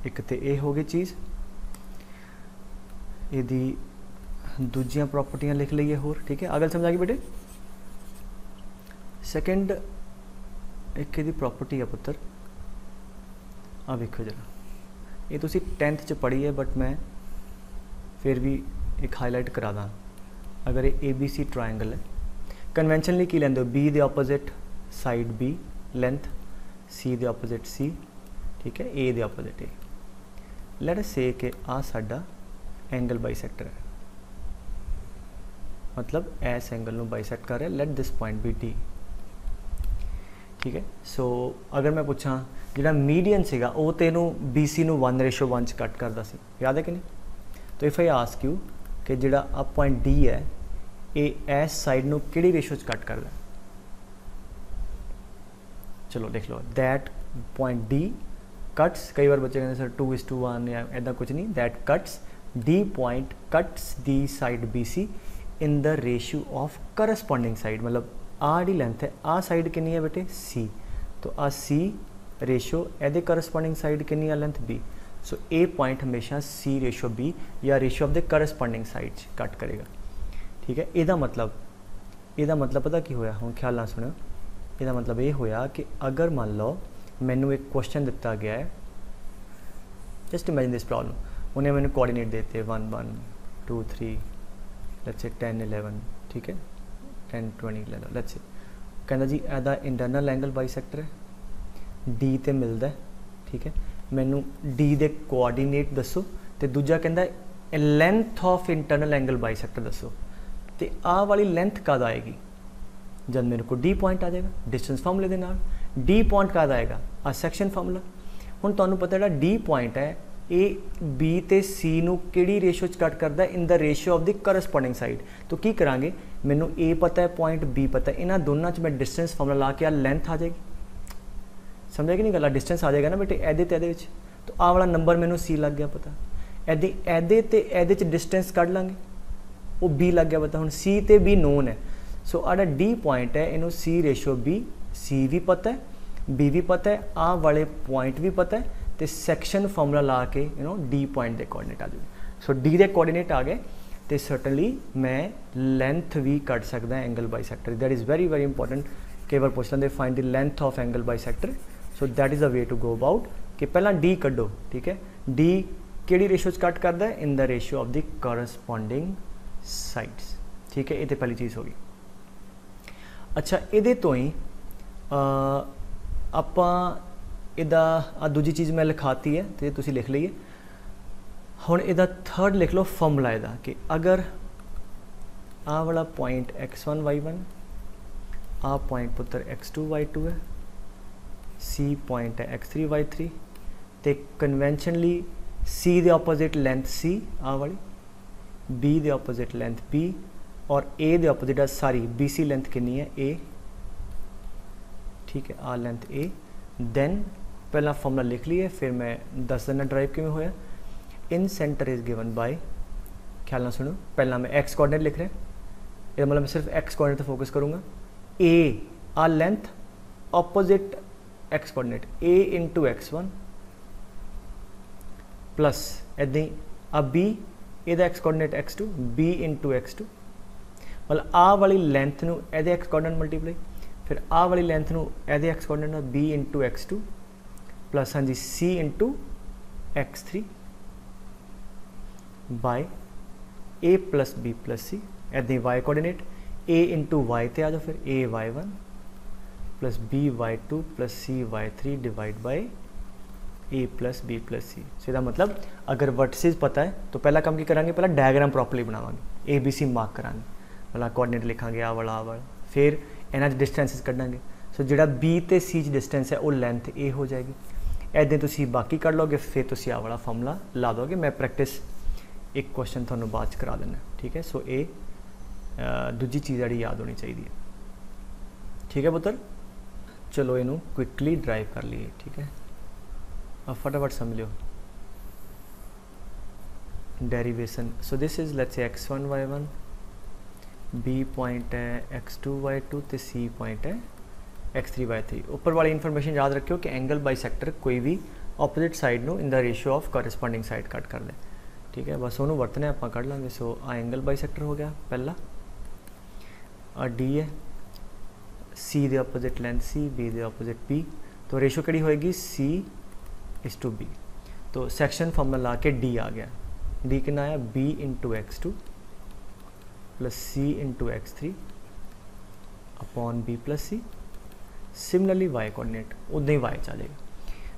एक तो ये हो गई चीज़। यदि दूजियां प्रॉपर्टियां लिख लीए होर। ठीक है, अगल समझ आ गई बेटे। सैकेंड एक यदि प्रॉपर्टी है पुत्र, आ वेखो जरा, ये तुसी 10th च पढ़ी है बट मैं फिर भी एक हाईलाइट करा दा। अगर ये ABC ट्रायंगल है, कन्वेंशनली की लेंदे हो B दे opposite side B length, C दे ऑपोजिट C, ठीक है, A दे opposite A। Let us say कि आ साडा एंगल बाइसेक्टर है, मतलब इस एंगल में बाइसेक्ट कर रहा है। Let this point B D. ठीक है, सो अगर मैं पूछा जिहड़ा मीडियन सीगा वो तेनू BC नू 1:1 कट करता सी, याद है कि नहीं? तो इफ आई आस्क यू कि जिहड़ा अब पॉइंट D है ये इस साइड नू किहड़ी रेशो च कट करदा? चलो देख लो, दैट पॉइंट D कट्स, कई बार बच्चे कहते सर 2:1 या ऐसा कुछ नहीं, that cuts D point cuts the side BC in the ratio of corresponding side। मतलब आ डी लेंथ है, आ साइड कितनी है बेटे C, तो आ C रेशो एदे करस्पॉन्डिंग साइड कितनी है लेंथ B। सो ए पॉइंट हमेशा C रेशो B या ratio of the corresponding side cut करेगा। ठीक है, ਇਹਦਾ मतलब पता की होया, हुण ख्याल नाल सुनियो। ਇਹਦਾ मतलब ये होया कि अगर मान लो मैनू एक क्वेश्चन दिता गया है, जस्ट इमेजिन दिस प्रॉब्लम, उन्हें मैंने कोऑर्डिनेट देते 1 1 2 3 लेट्स से 10 11, ठीक है, 10 20 11 लेट्स से कहना जी एदा इंटरनल एंगल बाइसेक्टर है D ते मिलता है। ठीक है, मैनू D दे कोऑर्डिनेट दसो तो दूजा कहता length of internal angle bisector दसो, तो आ वाली लेंथ कद आएगी जब मेरे को D पॉइंट आ जाएगा डिस्टेंस फार्मूले के नाल। D पॉइंट कद आएगा आ सैक्शन फार्मूला। हुण तुहानूं पता है D पॉइंट है ए B ते C नू किहड़ी रेशो च कट करदा इन the ratio of the corresponding side. तो की करांगे, मैनू A पता है पॉइंट B पता है, इन्हां दोनों च मैं डिस्टेंस फार्मूला ला के आ लेंथ आ जाएगी। समझा कि नहीं गल? डिस्टेंस आ जाएगा ना बेटे एदे ते एदे विच, तो आ वाला नंबर मैनू C लग गया पता, एदे एदे ते एदे च डिस्टेंस कढ लांगे वो B लग गया पता। हुण C ते B नोन है, सो आड़ा D पॉइंट है इनू C रेशो B, C भी पता है B भी पता है, आ वाले पॉइंट भी पता है, तो सैक्शन फार्मूला ला के D पॉइंट के कोऑर्डिनेट आ जाए। सो D के कोऑर्डिनेट आ गए तो सर्टनली मैं लेंथ भी कट सकता angle bisector. That is very very important. कई बार पूछ लेंगे find the length of angle bisector. So that is the way to go about कि पहला D कड्डो। ठीक है, D किहड़ी रेशो च कट करता है in the ratio of the corresponding sides. ठीक है, ये तो पहली चीज़ होगी। अच्छा, ये तो ही आपां इदा आ दूजी चीज़ मैं लिखाती है तो तुसी लिख लीए। हुण इदा थर्ड लिख लो फॉर्मूला इदा कि अगर आ वाला पॉइंट x1 y1, आ पॉइंट पुत्र x2 y2 है, C पॉइंट है x3 y3, तो कन्वेंशनली C दे ऑपोजिट लेंथ C आ वाली, B दे ऑपोजिट लेंथ B और A दे ऑपोजिट सारी BC लेंथ कितनी है A। ठीक है, आ लेंथ A। देन पहला फॉर्मूला लिख लिए, फिर मैं दस देना ड्राइव किमें होया। इन सेंटर इज गिवन बाय, ख्याल ना सुनो, पहला मैं एक्स कोऑर्डिनेट लिख रहा है, मतलब मैं सिर्फ एक्स कोऑर्डिनेट पर फोकस करूँगा। ए आ length opposite X coordinate A into x1 plus इदा ही आ B ਇਹਦਾ X coordinate x2 B into x2, मतलब आ वाली लेंथ नू ਇਹਦੇ एक्स कोऑर्डिनेट मल्टीप्लाई, फिर आ वाली लेंथ नू ਇਹਦੇ X coordinate B into x2 plus हाँ जी C into x3 by a plus b plus c, ऐदा ही y coordinate a into y ते आ जाओ, फिर a y1 plus b y2 plus c y3 divide by a plus b plus c। So इसका मतलब अगर वर्टिसेस पता है तो पहला काम की करांगे, पहला डायग्राम प्रॉपरली बनावांगे, a b c मार्क करांगे, पहला कोऑर्डिनेट लिखांगे आ वाला फिर इन्हां च डिस्टेंसेस कढांगे। सो जिहड़ा b ते c च डिस्टेंस है वो लेंथ a हो जाएगी, ऐदां तुसीं बाकी कढ लोगे, फिर तुसीं आ वाला फॉर्मूला ला दोगे। मैं प्रैक्टिस एक क्वेश्चन तुहानूं बाद च करा देना, ठीक है। सो ये दूजी चीज़ जिहड़ी याद होनी चाहिए, ठीक है पुत्तर। चलो इनू क्विकली ड्राइव कर लिए, ठीक है। अब फटाफट समझ लो derivation. So this is let's say x1 y1, b point है x2 y2 तो c पॉइंट है x3 y3। ऊपर वाली इन्फॉर्मेशन याद रखियो कि एंगल बाइसेक्टर कोई भी opposite side no in the ratio of corresponding side cut कर ले, ठीक है। बस उन्होंने वरतने आप कढ़ लाँगे। सो आ एंगल बाइसेक्टर हो गया पहला, आ डी है, सी दे ऑपोजिट लेंथ सी, बी दे ऑपोजिट बी, तो रेशो कड़ी होएगी C/B। तो सेक्शन फॉर्मूला ला के डी आ गया, डी कितना आया B into x2 plus C into x3 upon B plus C। Similarly y coordinate उदा ही y चलेगा।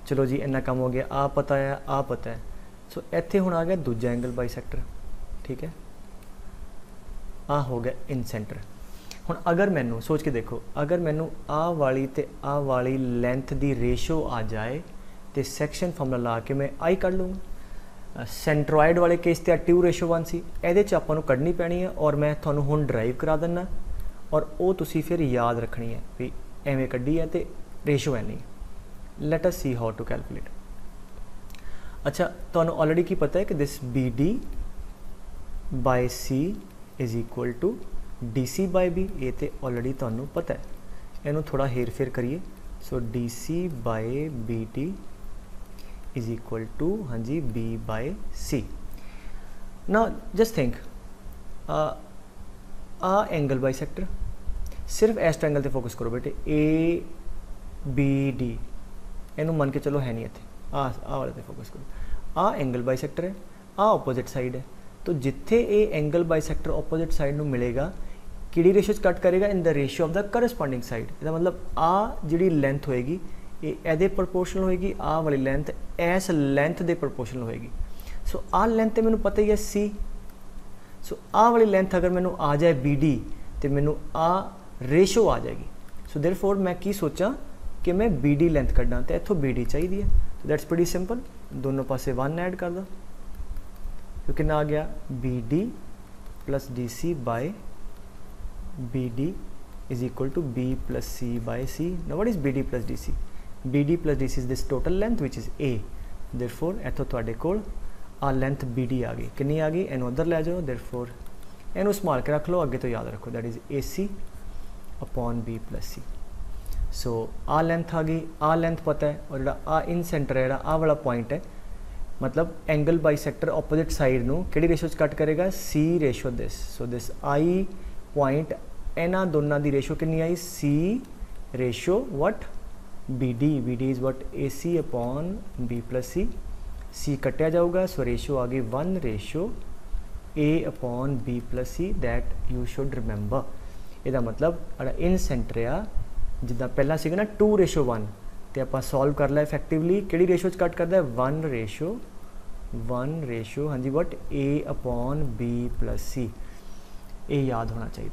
चलो जी इन्ना काम हो गया, आ पता है आ पता है। सो इत्थे हुण आ गया दूजा एंगल बाइसेक्टर, ठीक है। आ हो गया इन सेंटर। हुण अगर मैनू सोच के देखो, अगर मैनू आ वाली ते आ वाली लेंथ दी रेशो आ जाए तो सैक्शन फॉर्मूला ला के मैं आई कढ़ लूँगा। सेंट्रॉइड वाले केस ते 2:1 सी, इहदे च आपां नूं कढ़नी पैनी है और मैं तुहानूं हुण ड्राइव करा दिंदा और वो तुसीं फिर याद रखनी है भी एवें कढ़ी है तो ratio any. Let us see how to calculate. अच्छा तुहानूं ऑलरेडी की पता है कि this BD by C is equal to DC by B, ये तो ऑलरेडी तुहानूं पता है। इनू थोड़ा हेर फेर करिए। So DC by BD is equal to हाँ जी B बाय C। ना जस्ट थिंक आ एंगल बाइसेक्टर, सिर्फ इस ट्रायंगल पे फोकस करो बेटे, ABD इनू मन के चलो है नहीं इतने, आ वाले पे फोकस करो। आ एंगल बाइसेक्टर है, आ ऑपोजिट साइड है, तो जिथे ये एंगल बाइसेक्टर ऑपोजिट साइड में मिलेगा किहड़ी रेशो कट करेगा, in the ratio of the corresponding side. इसका मतलब आ जिहड़ी लेंथ होएगी ये एदे प्रोपोर्शनल होएगी, आ वाली लेंथ इस लेंथ दे प्रोपोर्शनल होएगी। सो आ लेंथ तो मैनूं पता ही है C। सो आ वाली लेंथ अगर मैनूं आ जाए BD तो मैनूं आ रेशो आ जाएगी। सो देयरफॉर मैं की सोचा कि मैं BD लेंथ कड्डां तो इत्थों BD चाहिए है। तो दैट्स प्रीटी सिंपल, दोनों पासे 1 ऐड कर दो, तो कितना आ गया BD plus DC by BD is equal to B plus C by C। Now what is BD plus DC? BD plus DC is this total length which is A। Therefore इत्थों तुहाडे कोल आ length BD आ गई, कितनी आ गई, इनू उधर लै जाओ। Therefore इनू संभाल के रख लो, अगे तो याद रखो that is AC upon B plus C। So आ लेंथ आ गई, आ लेंथ पता है, और जो आ इन सेंटर है, आ वाला पॉइंट है, मतलब एंगल बाइसेक्टर ऑपोजिट साइड नूं किहड़ी रेशो कट करेगा, C ratio this. So this I point इन्हां दोनों की रेशो कितनी आई, C ratio what BD is what AC upon B plus C कटिया जाऊगा। सो रेशो आ गई 1:A upon B plus C। That you should remember. इसका मतलब इन centre आ जिदा पहला सीगा ना 2:1 तो आप सॉल्व कर लिया इफेक्टिवली, किहड़ी रेशो कट करता है 1 रेशो हाँ जी what A upon B plus C। ये याद होना चाहिए।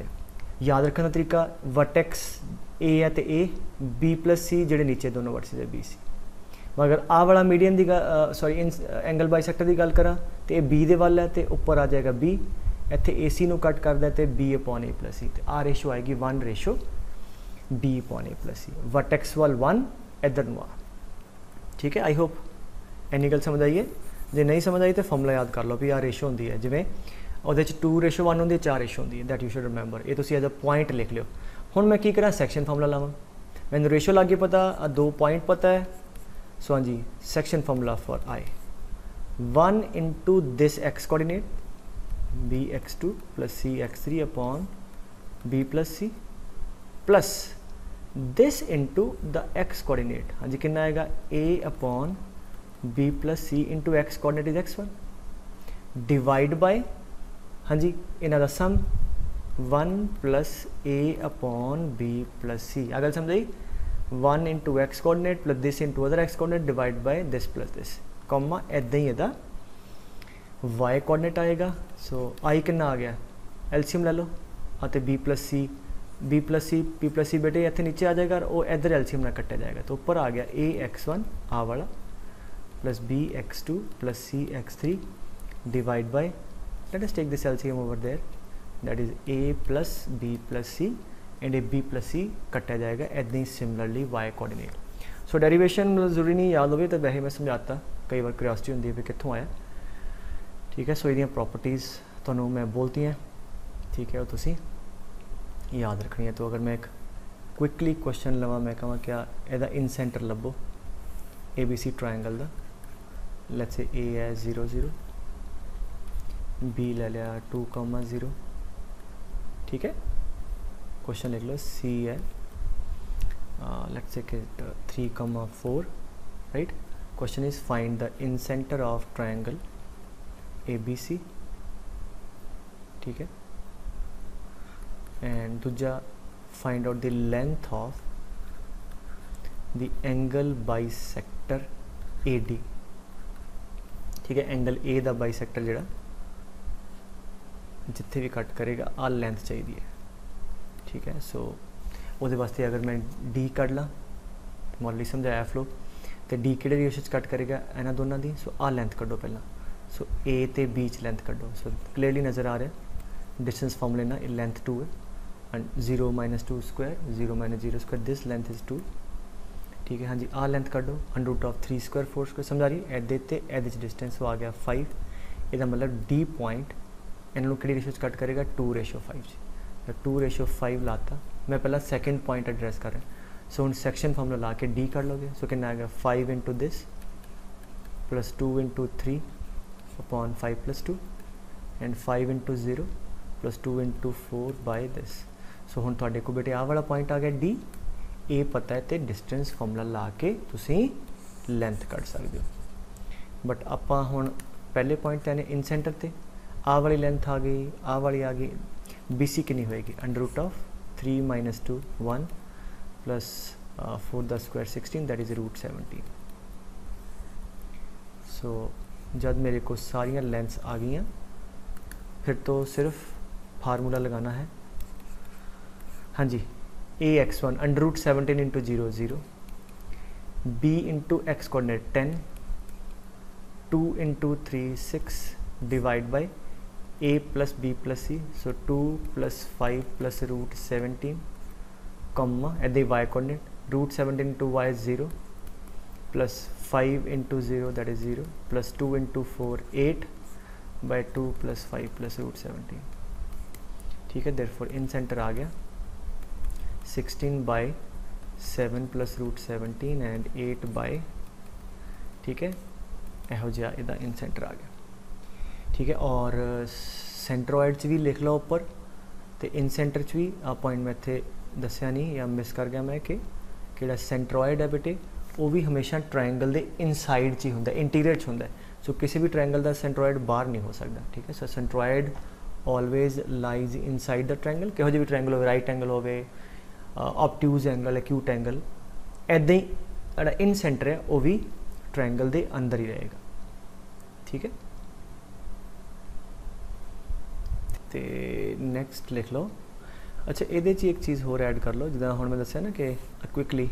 याद रखने का तरीका, वर्टेक्स A है तो A, B प्लस C जोड़े नीचे दोनों वर्टिसेस है BC। मगर आ वाला मीडियम की सॉरी इन एंगल बाइसेक्टर की गल करा तो ये B दे वाल है तो उपर आ जाएगा B, इत्थे AC नूं कट करदा तो B upon A plus C। तो आ रेशो आएगी 1:B upon A plus C। Vertex वाल 1 इधर नूं आ, ठीक है। आई होप इन्नी गल समझ आई है। जो नहीं समझ आई तो फॉर्मूला याद कर लो भी आ रेशो होंदी है, जिवें ਉਹਦੇ 'ਚ 2:1 ਹੁੰਦੀ है, 4 ਹੁੰਦੀ है। That you should remember. ये तुसीं एज अ पॉइंट लिख लियो। हुण मैं की करा, सैक्शन फॉर्मूला लावां। मैनूं रेशो लग गई पता, 2 पॉइंट पता है। सो हाँ जी section formula for I 1 into this x coordinate BX2 plus CX3 upon B plus C plus this into the x coordinate हाँ जी कितना आएगा A upon B plus C into X coordinate is x1 divide by हाँ जी इन्हों का sum 1 plus A upon B plus C अगर समझाई 1 into X coordinate plus this into other X coordinate divide by this plus this comma इदा ही इदा Y coordinate आएगा। सो आई कितना आ गया एलसीएम ले लो और B plus C P plus C बेटे इतने नीचे आ जाएगा और वो इधर एलसीएम ना कट्टा जाएगा तो ऊपर आ गया ए एक्स1 आ वाला plus B X two plus C X three divide by let us take this LCM over there that is A plus B plus C and A B plus C कट्टा जाएगा इदा ही similarly Y coordinate. So derivation मतलब जरूरी नहीं याद हो तो वैसे मैं समझाता कई बार क्यूरियोसिटी होंगी है भी कितों आया ठीक है। सो ये प्रॉपर्टीज़ तो मैं बोलती हैं ठीक है वो तुसी याद रखनी है। तो अगर मैं एक क्विकली क्वेश्चन लवा मैं कहा क्या एदा इन सेंटर लभो ए बी सी ट्रायंगल का लेट्स से ए है 0 0 बी ले लिया 2,0 ठीक है। क्वेश्चन लिख लो सी है let's say 3,4 right. Question is find the incentre of triangle A B C ठीक है एंड दूजा find out the length of the angle bisector A D ठीक है। एंगल ए दा बाइसेक्टर जिहड़ा जिथे भी कट करेगा आ लेंथ चाहिए है ठीक है। सो वो वास्ते अगर मैं डी कट ला तो मॉडली समझाया फ्लो तो डी किहड़े रेशियो कट करेगा इन्हां दोनों की। सो आ लेंथ कड्डो पहला सो ए ते बी च लेंथ कड्डो। सो क्लीयरली नज़र आ रहा डिस्टेंस फॉर्म लेना लेंथ 2 है and 0 - 2 square 0 - 0 square this length is 2 ठीक है। हाँ जी आ लेंथ कड्डो √3 स्क्वायर 4 स्क्वायर समझा रही एदे ते एदे डिस्टेंस आ गया 5 इसका मतलब डी पॉइंट इन्होंने कि रेशियो कट करेगा 2:5 2:5 लाता। मैं पहला सैकेंड पॉइंट एड्रैस कर रहा सो हम सैक्शन फॉर्मूला ला के डी कर लोगे। सो कितना आएगा 5 into this plus 2 into 3 upon 5 plus 2 and 5 into 0 plus 2 into 4 by this. So हम थोड़े को बेटे आ वाला पॉइंट आ गया डी ए पता है तो डिस्टेंस फॉर्मूला ला के तुसी लेंथ कट सकते हो। बट आपां हुण पहले पॉइंट ते इन सेंटर ते आ वाली लेंथ आ गई आ वाली आ गई बी सी कितनी होएगी √3 - 2 1 plus 4 the square 16 that is √17। सो जब मेरे को सारियां लेंथ्स आ गई फिर तो सिर्फ फार्मूला लगाना है हाँ जी A X one √17 into 0 0 B into X coordinate 10 2 into 3 6 divide by A plus B plus C so 2 + 5 + √17 comma एदे Y coordinate √17 into Y 0 plus 5 into 0 that is 0 plus 2 into 4 8 by 2 + 5 + √17 ठीक है। देयरफॉर इन सेंटर आ गया 16/7 + √17 and 8 ठीक है यहो जिहा इहदा इन centre आ गया ठीक है। और सेंट्रोइड च भी लिख लो उपर तो इन सेंटर च भी आ पॉइंट मैं इत्थे दस्या नहीं या मिस कर गया मैं कि किहड़ा सेंट्रोइड है बेटे वो भी हमेशा ट्रायंगल के इनसाइड च ही हुंदा इंटीरियर च हुंदा। सो किसी भी ट्रायंगल का सेंट्रोइड बाहर नहीं हो सकता ठीक है। So centroid always lies inside the triangle किहो जिहा भी ट्रायंगल हो राइट एंगल हो ऑब्ट्यूज एंगल एक्यूट एंगल ऐदा ही जिहड़ा इन सेंटर है वो भी ट्रायंगल के अंदर ही रहेगा ठीक है। तो नैक्सट लिख लो अच्छा ये एक चीज़ होर ऐड कर लो जिदा हुण मैं दस्या ना कि क्विकली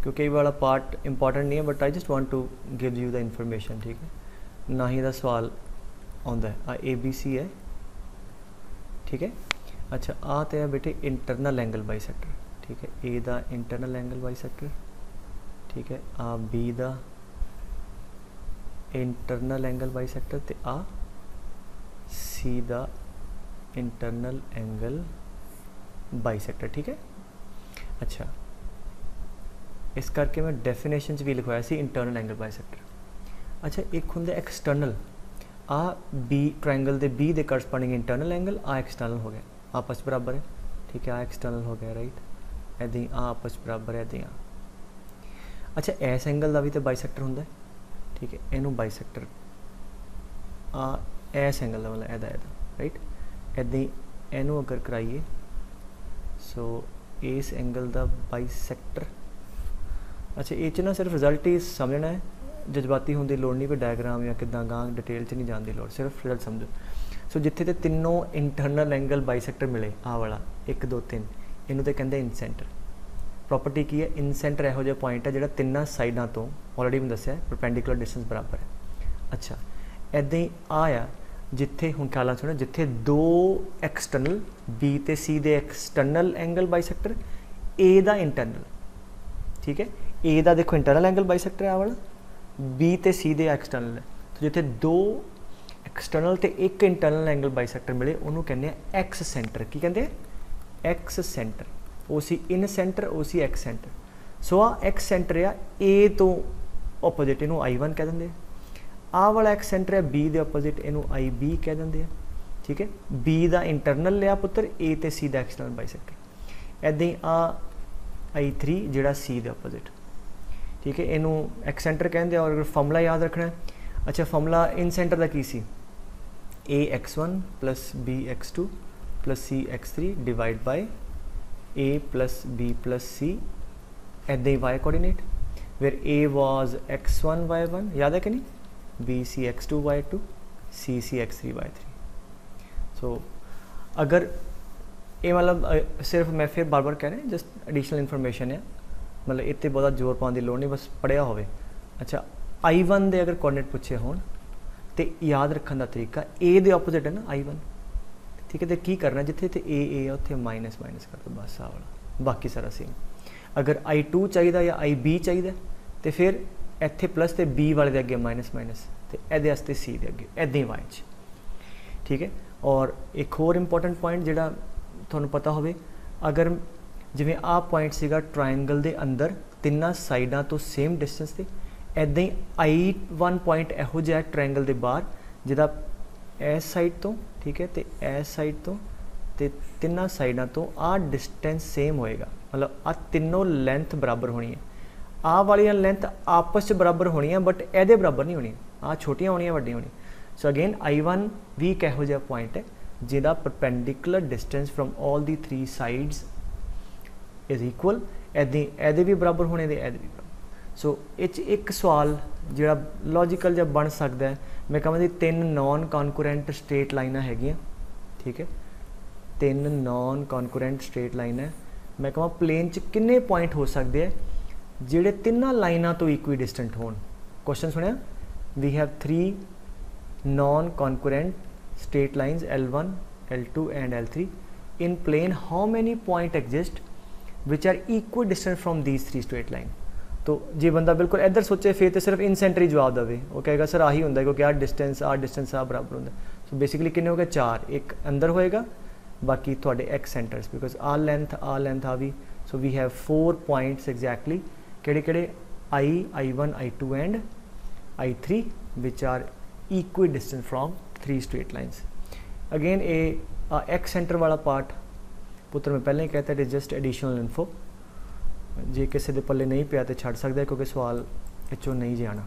क्योंकि ये वाला पार्ट इंपॉर्टेंट नहीं है but I just want to give you the information ठीक है ना ही दा सवाल आता है आ ए बी सी है ठीक है। अच्छा आ तो है बेटे इंटरनल एंगल बाइसेक्टर ठीक है ए दा इंटरनल एंगल बाइसेक्टर ठीक है आ बी दा इंटरनल एंगल बाइसेक्टर ते आ सी दा इंटरनल एंगल बाइसेक्टर ठीक है। अच्छा इस करके मैं डेफिनेशन भी लिखवाया सी इंटरनल एंगल बाइसेक्टर। अच्छा एक होंगे एक्सटर्नल आ बी ट्रायंगल दे बी दे करस्पॉन्डिंग इंटरनल एंगल आ एक्सटर्नल हो गया आपस बराबर है ठीक है आ एक्सटर्नल हो गया राइट ऐदा ही आ आपस बराबर है ऐदा ही आ। अच्छा इस एंगल का भी तो बाइसेक्टर होंगे ठीक है, इनू बाइसैक्टर इस एंगल का मतलब एदा एदा राइट, इदां ही इनू अगर कराइए सो इस एंगल का बाइसैक्टर। अच्छा ये ना सिर्फ रिजल्ट ही समझना है, जज्बाती होने की लोड़ नहीं, कोई डायग्राम या किदां गां डिटेल च नहीं जाने की लोड़, सिर्फ रिजल्ट समझो। सो जिथे तो तीनों इंटरनल एंगल बाइसैक्टर मिले आ वाला 1 2 3 इनू तो कहते इन सेंटर। प्रॉपर्टी की है, इन सेंटर इहो जिहा पॉइंट है जिहड़ा तिन्नां साइडां तो ऑलरेडी मैं दस्सिया परपेंडिकुलर डिस्टेंस बराबर है। अच्छा इदां ही आ जिथे हुण ख्याल सुनो, जिथे दो एक्सटर्नल बी ते सी दे एक्सटर्नल एंगल बाइसैक्टर, ए दा इंटरनल, ठीक है, ए दा देखो इंटरनल एंगल बाइसैक्टर आ वाला, बी ते सी दे एक्सटर्नल है। तो जिथे दो एक्सटर्नल ते एक इंटरनल एंगल बाइसैक्टर मिले उन्होंने कहने एक्स सेंटर। की कहते हैं एक्स सेंटर, ओ सी इन सेंटर, ओ सी एक्स सेंटर। सो आ एक्स सेंटर आ ए तो ओपोजिट, इनू I1 कह देंगे। आ वाला एक्स सेंटर है बी दे ओपोजिट, इनू IB कह देंगे। ठीक है, बी दा इंटरनल लिया पुत्र, ए ते सी दा एक्सटर्नल बाइसैक्टर। इदां ही आ I3 जिहड़ा सी दे ओपोजिट, ठीक है, इनू एक्स सेंटर कहते हैं। और अगर फॉर्मूला याद रखना है, अच्छा फॉर्मूला इन सेंटर का की सी, AX1 plus BX2 plus CX3 divide by A plus B plus C, इदां ही y coordinate, where A was x1 y1, याद है कि नहीं, B CX2 y2, C CX3 y3। सो अगर ये मतलब सिर्फ मैं फिर बार बार कह रहा जस्ट एडिशनल इन्फॉर्मेशन है, मतलब इतने बहुत जोर पाने की लोड़ नहीं, बस पढ़िया होवे। अच्छा I1 दे अगर कोऑर्डिनेट पूछे होण तो याद रखने का तरीका, ए दे ऑपोजिट है ना I1, ठीक है, तो की करना जिथे तो ए उत्थे माइनस माइनस कर दो बस, आ वाला, बाकी सारा सेम। अगर I2 चाहिए या IB चाहिए तो फिर इत्थे प्लस तो B वाले दे अगे माइनस माइनस, तो इहदे वास्ते C दे अगे इदां ही वाई च, ठीक है। और एक होर इंपॉर्टेंट पॉइंट जिहड़ा तुहानूं पता होवे, अगर जिवें आ पॉइंट सीगा ट्रायंगल दे अंदर तिन्नां साइडां तो सेम डिस्टेंस ते, इदां ही I1 पॉइंट इहो जिहा ट्रायंगल दे बाहर जिहदा इस साइड तो, ठीक है, तो इस साइड तो तिन्नां साइडां तो आ डिस्टेंस सेम होएगा, मतलब आ तीनों लेंथ बराबर होनी है। आ वालियां लेंथ आपस में बराबर होनी है, बट इहदे बराबर नहीं होनी, आ छोटियां होनियां वड्डियां होनी। सो अगेन I1 भी एक इहो जिहा पॉइंट है जिहदा perpendicular distance from all the 3 sides is equal, इहदे भी बराबर होने दे, इहदे भी बराबर। सो एक सवाल जिहड़ा लॉजिकल जिहा बन सकता है, मैं कहां 3 नॉन कॉन्करेंट स्ट्रेट लाइनां हैगियां, ठीक है, 3 नॉन कॉन्करेंट स्ट्रेट लाइन है, मैं कहां प्लेन च किन्ने पॉइंट हो सकते हैं जिहड़े तिन्नां लाइनां तो इक्वी डिस्टेंट होण। क्वेश्चन सुनिया, we have 3 non concurrent straight lines L1, L2 and L3 in plane, how many point exist which are equidistant from these 3 straight line। तो जे बंदा बिल्कुल इधर सोचे फिर तो सिर्फ इन सेंटर ही जवाब देवे, वो कहेगा सर आही होंदा क्योंकि आ डिस्टेंस आ बराबर होंदा। सो बेसिकली कितने हो गए 4, एक अंदर होएगा, बाकी थोड़े एक्स सेंटर्स, बिकॉज आ लेंथ आ भी। So we have 4 points exactly, किहड़े I1 I2 and I3 which are equidistant from 3 straight lines। Again ए एक्स सेंटर वाला पार्ट पुत्र मैं पहले ही कहता है, it is just additional info, जे किसी के पल्ले नहीं पिया तो छड़ सकता है क्योंकि सवाल इचों नहीं जाना,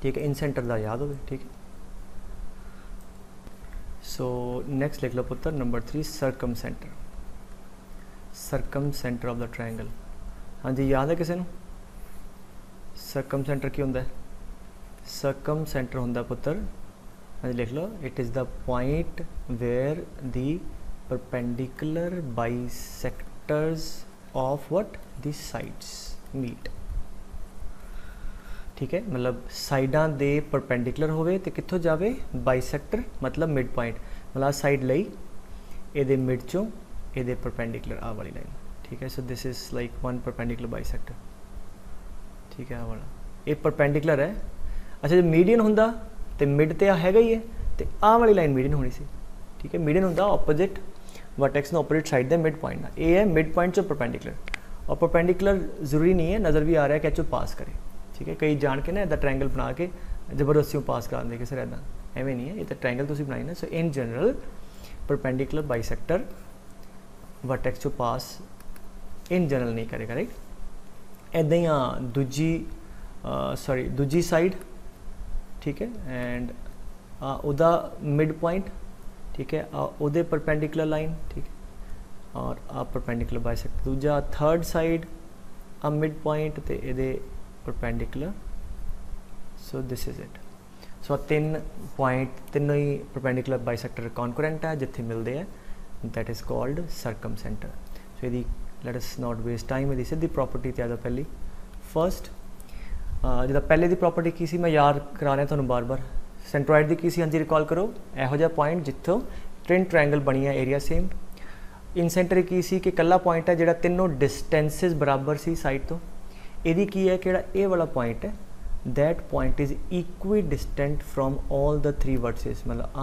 ठीक है, इन सेंटर का याद हो, ठीक है। सो नैक्सट लिख लो पुत्र number 3, circumcentre of the triangle. हाँ जी, याद है किसी को सरकम सेंटर की होंदा है? सरकम सेंटर होंदा पुत्र, हाँ लिख लो, it is the point where the perpendicular bisectors of what the sides meet, ठीक है, मतलब साइडां दे परपेंडिकुलर होवे ते कित्थों जावे बाइसेक्टर, मतलब मिड पॉइंट, मतलब साइड लई इहदे मिड चों इहदे परपेंडिकुलर आ वाली लाइन, ठीक है। So this is like one perpendicular bisector, ठीक है, आ वाला ये परपेंडिकुलर है। अच्छा जो मीडियन होंदा तो मिड तो हैगा ही है, तो आ वाली लाइन मीडियन होनी सी, ठीक है, मीडियन होंदा ऑपोजिट वर्टेक्स ने ऑपोजिट साइड दे मिड पॉइंट ना, ये है मिड पॉइंट चो परपेंडिकुलर, और परपेंडिकुलर जरूरी नहीं है, नज़र भी आ रहा है कि एचो पास करे, ठीक है, कई जान के ना इदा ट्रायंगल बना के जबरदस्ती पास करा देंगे सर, इदा एवं नहीं है, ये तो ट्रायंगल तुसीं बनाई ना। So in general perpendicular bisector vertex चो पास इन जनरल नहीं करेगा, राइट। इदा ही दूजी साइड ठीक है, एंड उदा मिड पॉइंट, ठीक है, उदे परपेंडिकुलर लाइन, ठीक है, और आ परपेंडिकुलर बाइसेक्टर। दूजा थर्ड साइड आ मिड पॉइंट ते इहदे perpendicular, so this is it. So तीन पॉइंट तीनों ही परपेंडिकुलर बाइसेक्टर कॉन्करेंट है जिथे मिलते हैं, that is called circumcentre. So यदि let us not waste time, यदि सीधी प्रॉपर्टी ते आ पहली फर्स्ट जिदा पहले की प्रॉपर्टी की सी मैं याद करा रहा तुहानूं बार बार, सेंट्रोइड की सी, हाँ जी रिकॉल करो, यहो जिहा पॉइंट जिथों ट्विन ट्रायंगल बनी है, एरिया सेम। इन सेंटर की सी कि कला पॉइंट है जिहड़ा तीनों डिस्टेंसिस बराबर सी साइड तो, यदि की है कि ये वाला पॉइंट है that point is equi distant from all the three vertices, मतलब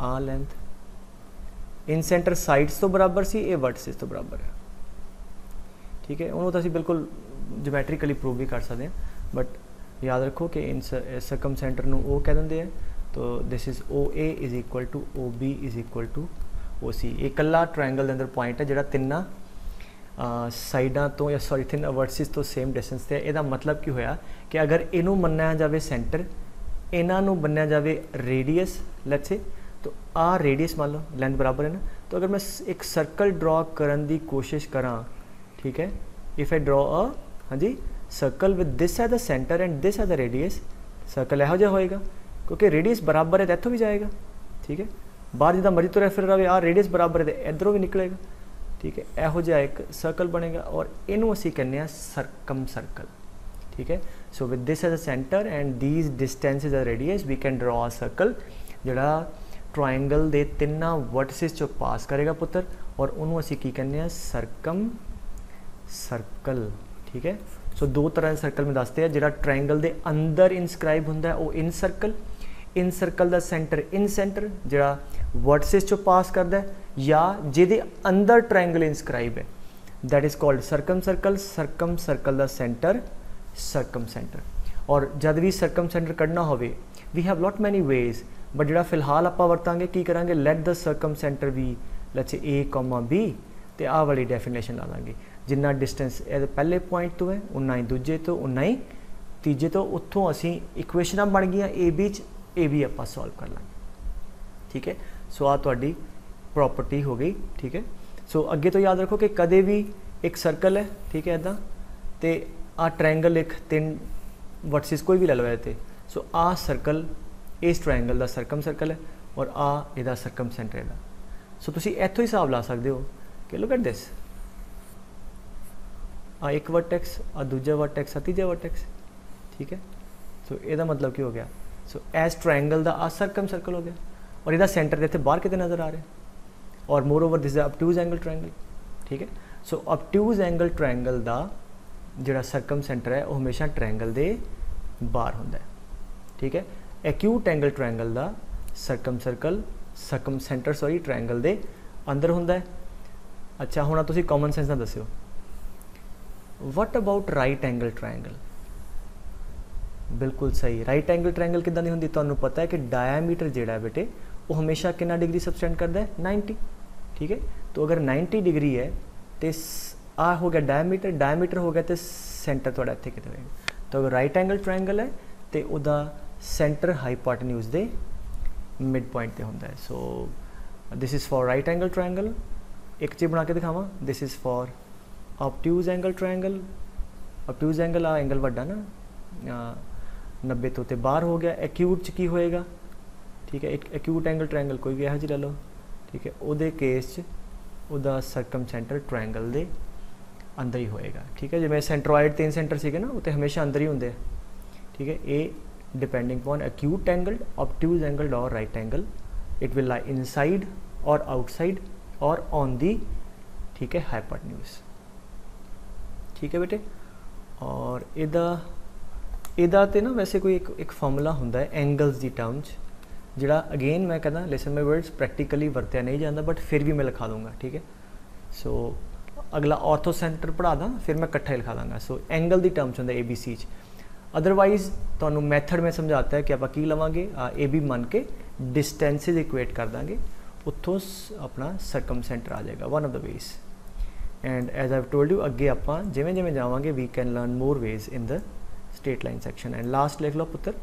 आ लेंथ इन सेंटर साइड्स तो बराबर सी, ये वर्टिसेस तो बराबर है, ठीक है। उन्होंने तो असीं बिल्कुल जोमैट्रिकली प्रूव भी कर सकते हैं, बट याद रखो कि इन सरकम सेंटर नूं ओ कह देंगे हैं, तो this is O A is equal to O B is equal to O C. ये कला ट्रायंगल के अंदर पॉइंट है जिहड़ा तिन्ना साइडा तो या सॉरी थिन वर्टिसेस तो सेम डिस्टेंस ते। ਇਹਦਾ मतलब की होया कि अगर इनू मन्निया जाए सेंटर, इन्हों मन्निया जाए रेडियस, लेट्स से तो आ रेडियस मान लो लेंथ बराबर है ना, तो अगर मैं एक सर्कल ड्रॉ करने की कोशिश करा, ठीक है, इफ आई ड्रॉ अ हाँ जी सर्कल विद दिस है द सेंटर एंड दिस है द रेडियस, सर्कल यहो जिहा होएगा क्योंकि रेडियस बराबर है तो इत्थों भी जाएगा, ठीक है। बाहर जिदा मर्जी तुरया फिर रहे, आ रेडियस बराबर है तो इधरों भी निकलेगा, ठीक है। यहो जिहा एक सर्कल बनेगा और इनू असी कहने सरकम सर्कल, ठीक है। So with this as a centre and these distance is a radius we can draw a circle जिहड़ा ट्रायंगल दे तिन्ना वर्टिसेस चो पास करेगा पुत्र, और उन्होंने असी की कहने सरकम सर्कल, ठीक है। सो दो तरह के सर्कल में दसते हैं, जिहड़ा ट्रायंगल दे अंदर इंस्क्राइब हुंदा है वो इन सर्कल दा सेंटर इन सेंटर जिहड़ा वर्टिसेस चो पास करता है, या जिहदे अंदर ट्रायंगल इंस्क्राइब है that is called circumcircle दा सेंटर सरकम सेंटर। और जब भी सरकम सेंटर कढ़ना होवे we have lot many ways, but जिहड़ा फिलहाल आपां वरतांगे की करांगे, let the circumcentre be let's say A comma B, तो आ वाली डेफिनेशन ला लांगे, जिन्ना डिस्टेंस पहले पॉइंट तो है उन्ना ही दूजे तो उन्ना ही तीजे तो, उत्थों असी इक्वेशन बन गई ए बी आप सॉल्व कर लांगे, ठीक है। सो आ तुहाडी प्रॉपर्टी हो गई, ठीक है। सो अगे तो याद रखो कि कदे भी एक सर्कल है, ठीक है, इदा तो आ ट्रायंगल एक तीन वर्टिसेस कोई भी ले लो इहते, सो आ सर्कल इस ट्रायंगल का सरकम सर्कल है और आ इहदा सरकम सेंटर इहदा। सो तुसीं इत्थों ही हिसाब ला सकते हो कि लुक एट दिस, आ एक वर्टेक्स, आ दूजा वर्टेक्स, आ तीजा वर्टेक्स, ठीक है। सो इहदा मतलब की हो गया, सो एज ट्रायंगल का आ सरकम सर्कल हो गया और इहदा सेंटर इत्थे बाहर किते नज़र आ रहा है, और more over this obtuse angle triangle, ठीक है। सो ऑब्ट्यूज एंगल ट्रायंगल का जिहड़ा सरकम सेंटर है वो हमेशा ट्रायंगल दे बाहर हुंदा है, ठीक है। एक्यूट एंगल ट्रायंगल का सरकम सेंटर सॉरी ट्रायंगल दे अंदर हुंदा है। अच्छा हुण तुसीं कॉमन सेंस नाल दस्सिओ, what about right angle triangle? बिल्कुल सही, राइट एंगल ट्रायंगल किदां दी हुंदी? तुहानूं पता है कि डायमीटर जिहड़ा है बेटे वो हमेशा कितना डिग्री सबटेंड करता है 90, ठीक है। तो अगर 90 डिग्री है तो आ हो गया डायमीटर हो गया तो सेंटर थोड़ा इत्थे किते होएगा। तो अगर राइट एंगल ट्रायंगल है तो उहदा सेंटर हाइपोटेन्यूज दे मिड पॉइंट ते हुंदा है। So this is for right angle triangle, एक चीज़ बना के दिखावा, this is for obtuse angle triangle. Obtuse angle आ एंगल वड्डा ना 90 तो बाहर हो गया। एक्यूट च की होएगा, ठीक है, एक एक्यूट एंगल ट्रायंगल कोई भी यह जी ले लो, ठीक है, उहदे केस च उहदा सरकम सेंटर ट्रायंगल दे अंदर ही होएगा, ठीक है। जिवें सेंट्रोइड 3 सेंटर सीगे ना वो हमेशा अंदर ही होंगे, ठीक है। ए depending upon acute angle, obtuse angle और right angle, it will lie inside और आउटसाइड और ऑन दी, ठीक है, हाइपोटेन्यूज, ठीक है बेटे। और इहदा ते ना वैसे कोई एक फॉर्मूला हुंदा है एंगल्स की टर्म्स, जिहड़ा अगेन मैं कहना लिसन माई वर्ड्स प्रैक्टिकली वरत्या नहीं जाता, बट फिर भी मैं लिखा दूंगा, ठीक है। सो अगला ऑर्थो सेंटर पढ़ा दा फिर मैं इकट्ठा ही लिखा दूंगा। सो एंगल की टर्म्स होंगे ABC च, अदरवाइज तुहानूं मैथड में समझाता है कि आप की लवांगे ए बी मन के डिस्टेंसिज इक्वेट कर देंगे, उत्थों अपना सरकम सेंटर आ जाएगा, one of the ways. And as I told you अगे आप जिमें जिमें जावांगे we can learn more ways in the straight line section. And last लिख लो पुत्र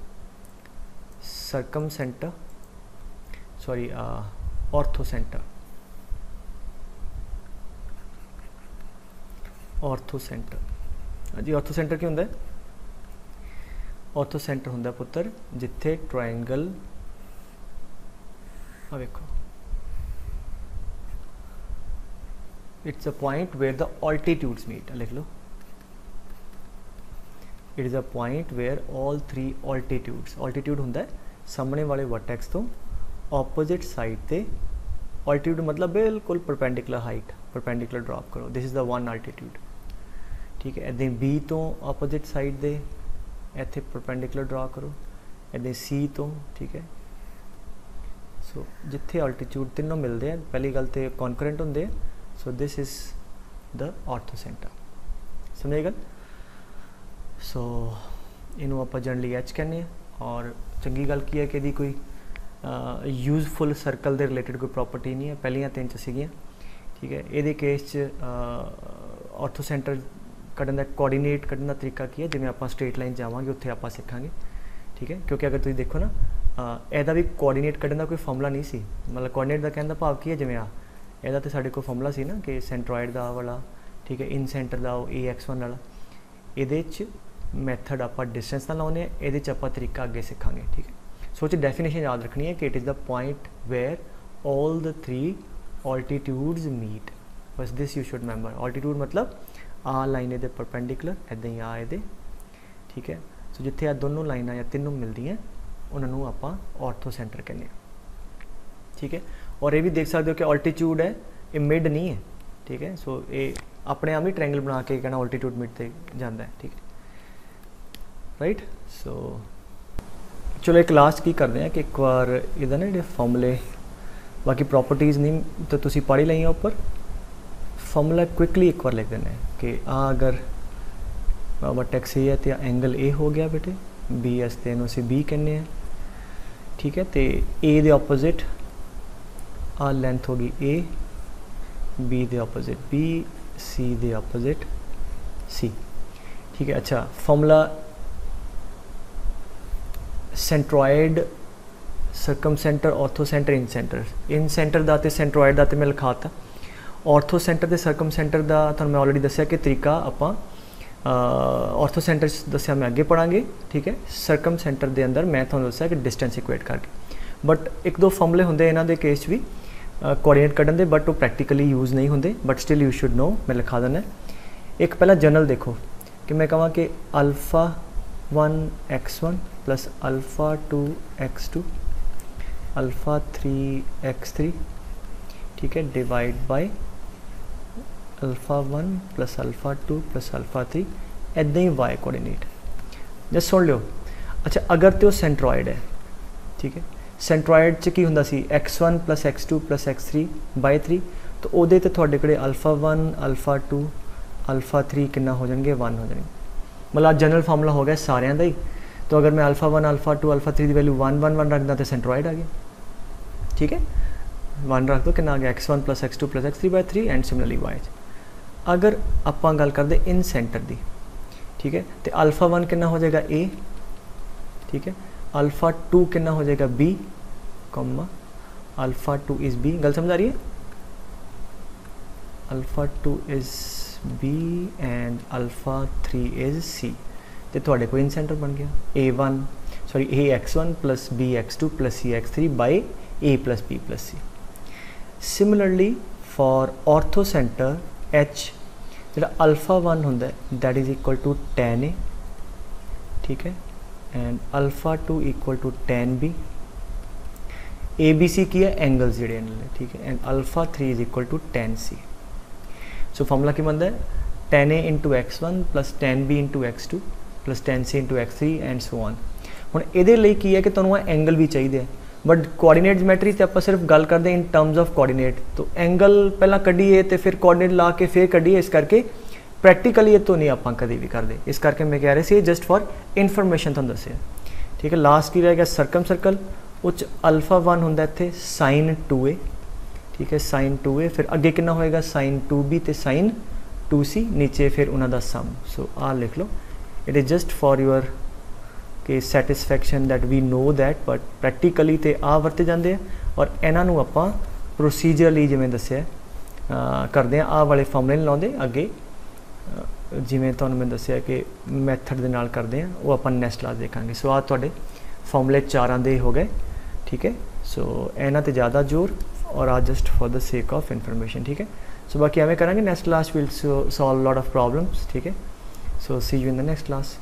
circumcentre sorry orthocentre हाँ जी ऑर्थो सेंटर की होंगे ऑर्थो सेंटर होंगे पुत्र जिथे ट्रायंगल आ देखो it's a point where the altitudes meet लिख लो it is a point where all three altitude होंगे सामने वाले वर्टेक्स तो ऑपोजिट साइड ते ऑल्टीट्यूड मतलब बिल्कुल परपेंडिकुलर हाइट परपेंडिकुलर ड्रॉप करो this is the one altitude ठीक है इदां बी तो ऑपोजिट साइड दे इत्थे परपेंडिकुलर ड्रॉ करो इदां सी तो ठीक है सो जिथे ऑल्टीट्यूड तीनों मिलते हैं पहली गल तो कॉन्करेंट होंगे सो this is the ortho centre समझे गल सो इनू आपां जनरली एच कहने और चंगी गल की है कि कोई यूजफुल सर्कल के रिलेटेड कोई प्रॉपर्टी नहीं है पहलियां तीन च सीगियां ठीक है ये केस ऑर्थो सेंटर कढ़न का कोआर्डीनेट कढ़न का तरीका की है जिवें आपां स्ट्रेट लाइन जावांगे उत्थे आपां सीखांगे ठीक है क्योंकि अगर तुसीं देखो ना ਇਹਦਾ भी कोआर्डीनेट कढ़न का कोई फॉर्मूला नहीं सी मतलब कोआर्डीनेट का कहने का भाव की है जिवें ਇਹਦਾ तो साडे कोल फॉर्मूला सी ना कि सेंट्रॉइड दा वाला ठीक है इन सेंटर दा AX1 वाला ਇਹਦੇ ਚ मैथड आपां डिस्टेंस नाल लाउने ਇਹਦੇ ਚ आपां तरीका अगे सीखांगे ठीक है सो डेफिनेशन याद रखनी है कि it is the point where all the three altitudes meet बस this you should remember altitude मतलब आ लाइन ये परपेंडिकुलर इदां ही आ ये ठीक है सो जिथे आ दोनों लाइनां या तीनों मिलती हैं उन्होंने आप ऑर्थो सेंटर कहने ठीक है और ये भी देख सकते हो कि ऑल्टीट्यूड है ये मिड नहीं है ठीक है सो ये अपने आप ही ट्रायंगल बना के कहना ऑल्टीट्यूड मिड ते जाता है ठीक है राइट सो चलो एक लास्ट की करते हैं कि एक बार इधर ना जो फॉर्मूले बाकी प्रॉपर्टीज़ नहीं तो तुसी पढ़ ही लई ऊपर फॉर्मूला क्विकली एक बार लिख देना है कि अगर वर्टेक्स ए है तो एंगल ए हो गया बेटे बी एस ते इनू असीं बी कहने हैं ठीक है तो ए दे ऑपोजिट आ लेंथ होगी ए बी दे ऑपोजिट बी सी दे ऑपोजिट सी ठीक है अच्छा formula centroid circumcentre orthocentre incentre दा ते सेंट्रॉइड दा ते मैं लिखाता ऑर्थो सेंटर ते सर्कम सेंटर दा तुहानूं मैं ऑलरेडी दस्सिया कि तरीका आपां ऑर्थो सेंटर दस्सिया मैं अगे पढ़ांगे ठीक है सर्कम सेंटर दे अंदर मैं तुहानूं दस्सिया कि डिस्टेंस इक्वेट करके बट एक दो फॉर्मूले होंदे इन्हां दे केस भी कोआर्डीनेट कढ़न दे बट वो प्रैक्टिकली यूज़ नहीं होंदे but still you should know मैं लिखा देना एक पहला जनरल देखो कि मैं कहां कि alpha 1 x1 plus alpha 2 x2 alpha 3 x3 ठीक है divide by alpha 1 plus alpha 2 plus alpha 3 इदां ही y कोऑर्डिनेट जस्ट सुन लियो अच्छा अगर तो सेंट्रॉइड है ठीक है सेंट्रॉइड च की हुंदा सी x1 plus x2 plus x3 by 3 तो उहदे ते तुहाडे कोले अल्फ़ा 1 अल्फ़ा 2 अल्फ़ा 3 कितना हो जाएंगे 1 हो जाएंगे मतलब जनरल फार्मूला हो गया सारे का ही तो अगर मैं अल्फ़ा 1 अल्फ़ा 2 अल्फ़ा 3 की वैल्यू 1 1 1 रखदा तो सेंट्रॉइड आ गया ठीक है 1 रख दो कि आ गया x1 plus x2 plus x3 by 3 and similarly y अगर आप गल करते इन सेंटर की ठीक है तो अल्फ़ा 1 कितना हो जाएगा a ठीक है अल्फ़ा 2 कितना हो जाएगा b comma alpha 2 is b गल समझ आ रही है alpha 2 is b and alpha 3 is c तो थोड़े को इन सेंटर बन गया a1 sorry ax1 plus bx2 plus cx3 by a plus b plus c similarly for orthocentre h जो अल्फ़ा 1 होंदा है that is equal to tan a ठीक है and alpha 2 equal to tan b A B सी की है angles जोड़े ठीक है and alpha 3 is equal to tan c so formula की बनता है tan a into x1 plus tan b into x2 plus tan c into x3 and so on हुण इहदे लई की है कि तुहानूं एंगल भी चाहिए बट कोआर्डीनेट ज्योमैट्री ते आपां सिर्फ गल करते इन टर्म्स ऑफ कोआर्डीनेट तो एंगल पहला कढ़ीए तो फिर कोआर्डीनेट ला के फिर कढ़ीए इस करके प्रैक्टिकली ये तो नहीं आपां कभी भी करते इस करके मैं कह रहा सी जस्ट फॉर इनफॉर्मेशन तुहानूं दस्सिया ठीक है लास्ट की रह गया सर्कम सर्कल उच अल्फ़ा 1 होंदा इत्थे sin 2a ठीक है sin 2a फिर अगे कितना होएगा sin 2b ते sin 2c नीचे फिर उन्हां दा सम सो आ लिख लो it is just for your कि satisfaction that we know that, but practically तो आ वरते जाते हैं और इन्हों आपां प्रोसीजरली जिवें दस्सिया करते हैं। आ वाले फॉर्मूले नहीं लाते, अगे जिवें तुहानूं मैं दस्सिया कि मैथड दे नाल करते हैं, वो आपां नैक्सट क्लास देखांगे। सो आ तुहाडे फॉर्मूले 4 दे हो गए, ठीक है। सो इन्हां ते ज़्यादा जोर और आ just for the sake of information, ठीक है। सो बाकी एवें करांगे, next class will solve lot of problems, ठीक है। So see you in the next class.